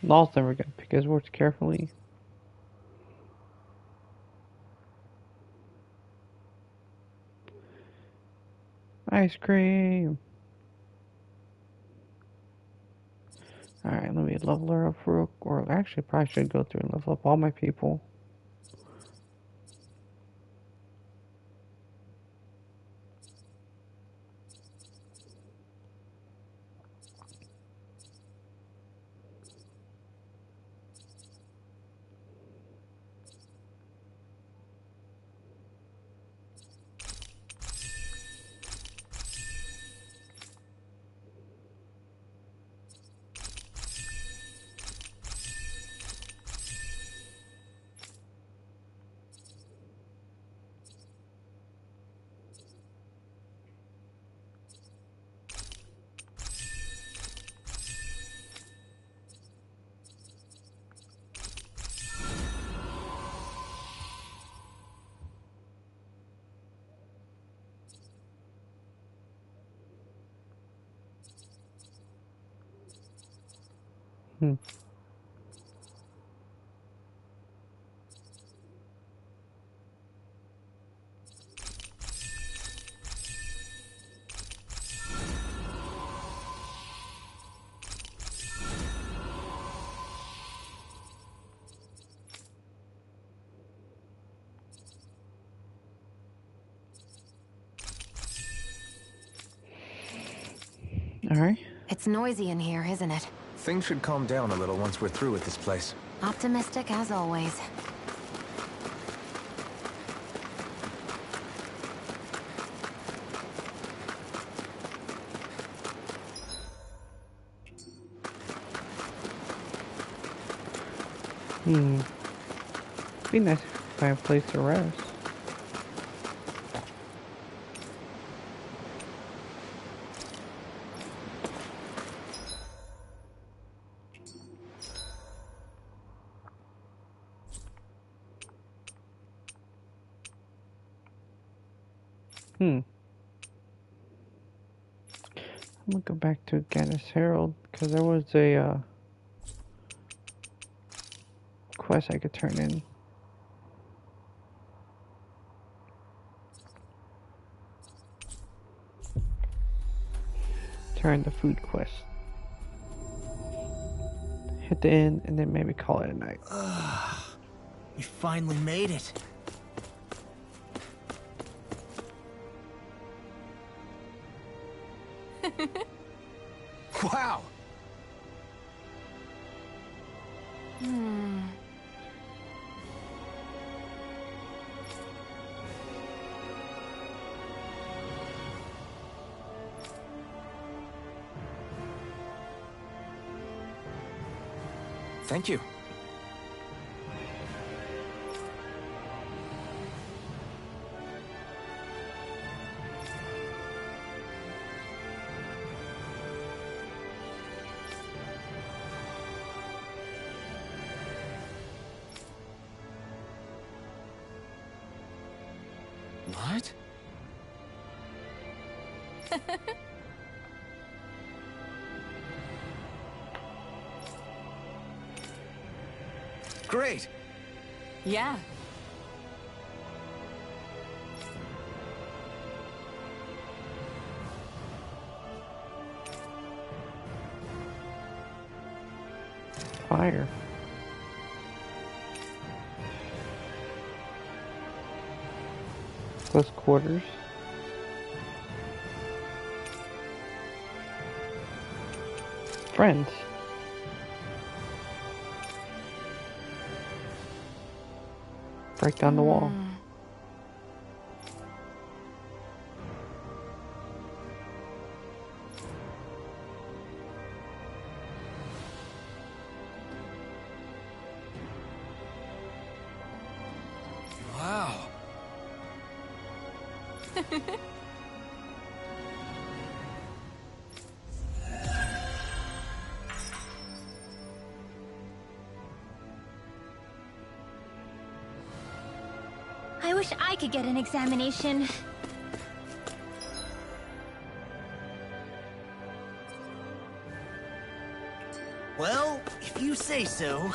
Law's never gonna pick his words carefully. Ice cream. Alright, let me level her up or actually probably should go through and level up all my people. Alright. It's noisy in here, isn't it? Things should calm down a little once we're through with this place. Optimistic as always. Be nice if I have a place to rest. I'm gonna go back to Ganath Herald because there was a quest I could turn in. Turn the food quest. Hit the inn and then maybe call it a night. We finally made it. Wow! Thank you. What? Great! Yeah. Fire. Close quarters. Friends. Break down the wall. Wow. I wish I could get an examination. Well, if you say so.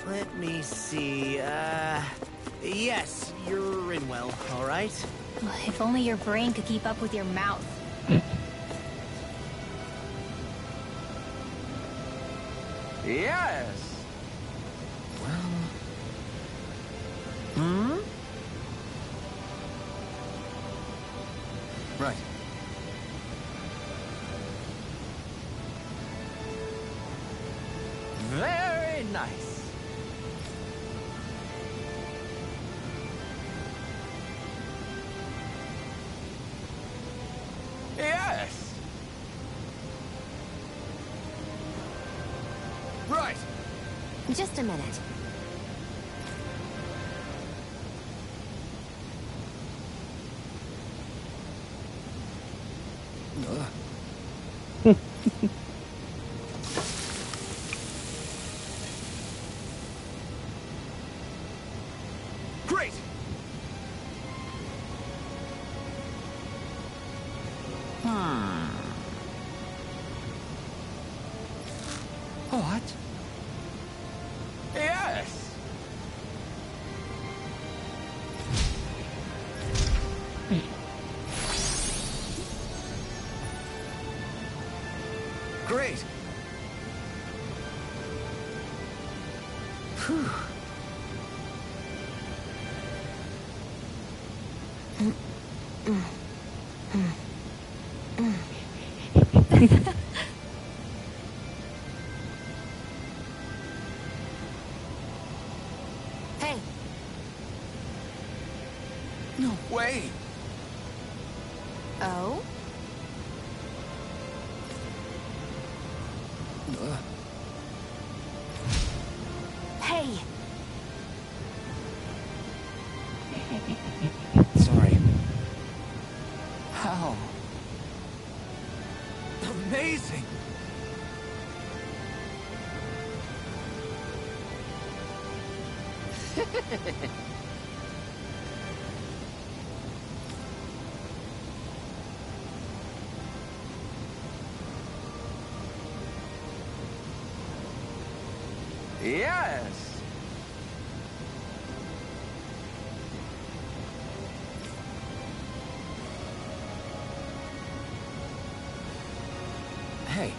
Let me see, yes, you're in well, all right? If only your brain could keep up with your mouth. Yes! Well... Right. Very nice. Yes! Right! Just a minute. Great! What? Yes! Great! Phew. Hey! Sorry. How? Amazing! Yes! Hey.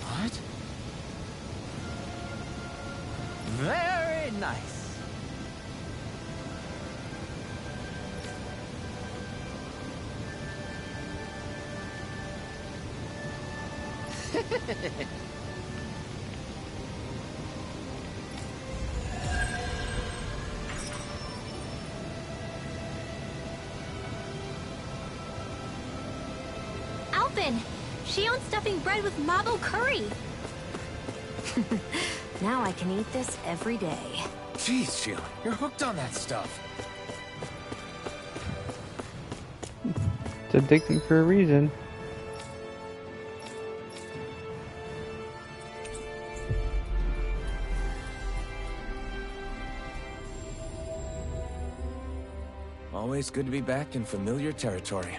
What? Very nice. Alvin! She owns stuffing bread with mabo curry! Now I can eat this every day. Jeez, Sheila, you're hooked on that stuff. It's addicting for a reason. Always good to be back in familiar territory.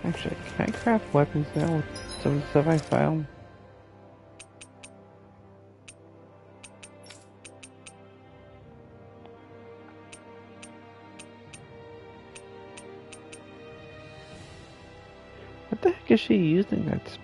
Actually, can I craft weapons now with some of the stuff I found? What the heck is she using? That's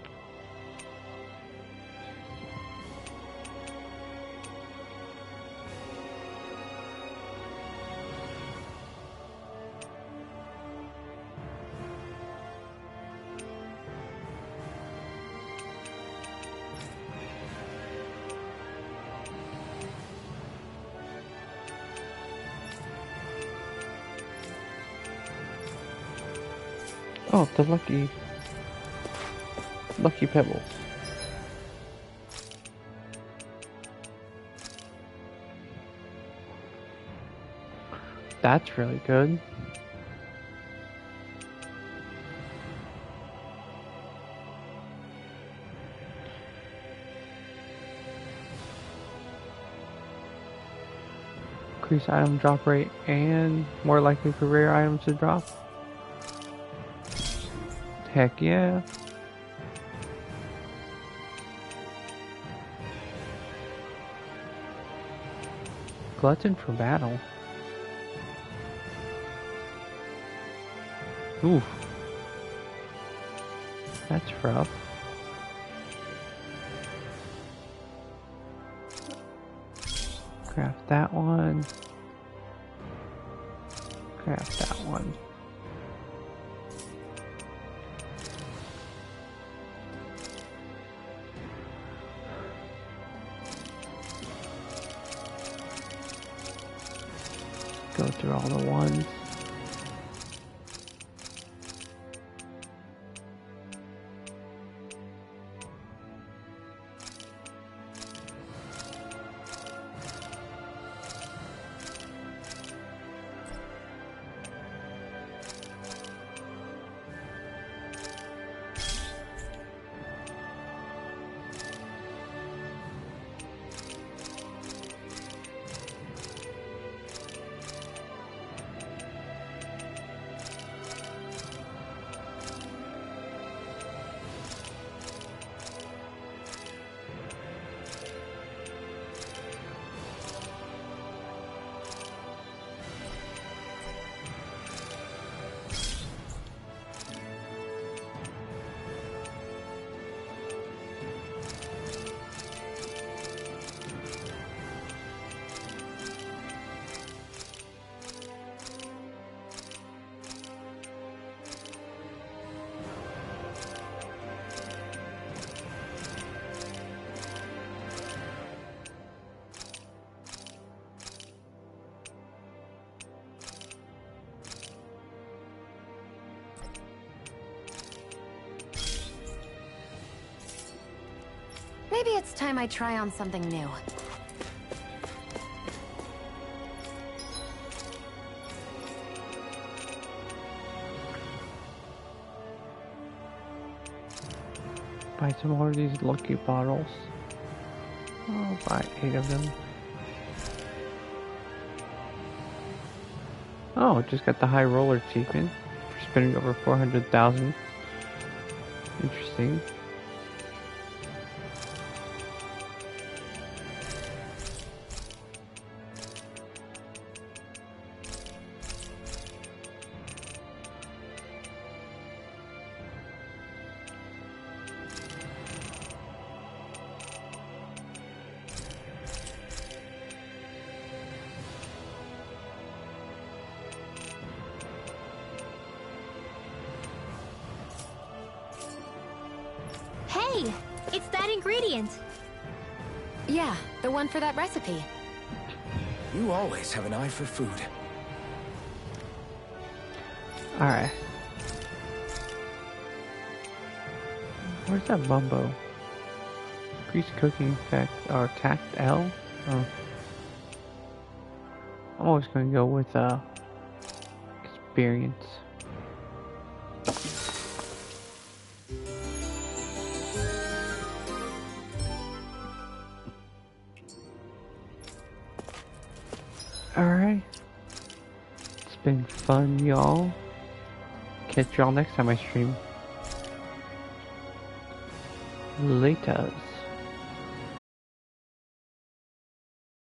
oh, the lucky pebbles. That's really good. Increase item drop rate and more likely for rare items to drop. Heck yeah. Glutton for battle. Oof. That's rough. Craft that one. Craft that one. Go through all the ones. Maybe it's time I try on something new. Buy some more of these lucky bottles. I'll buy 8 of them. Oh, just got the high roller achievement for spending over 400,000. Interesting. Hey, it's that ingredient. Yeah, the one for that recipe. You always have an eye for food. Alright. Where's that Bumbo? Increase cooking effect or tact L? Oh. I'm always gonna go with experience. Alright. It's been fun, y'all. Catch y'all next time I stream. Laters.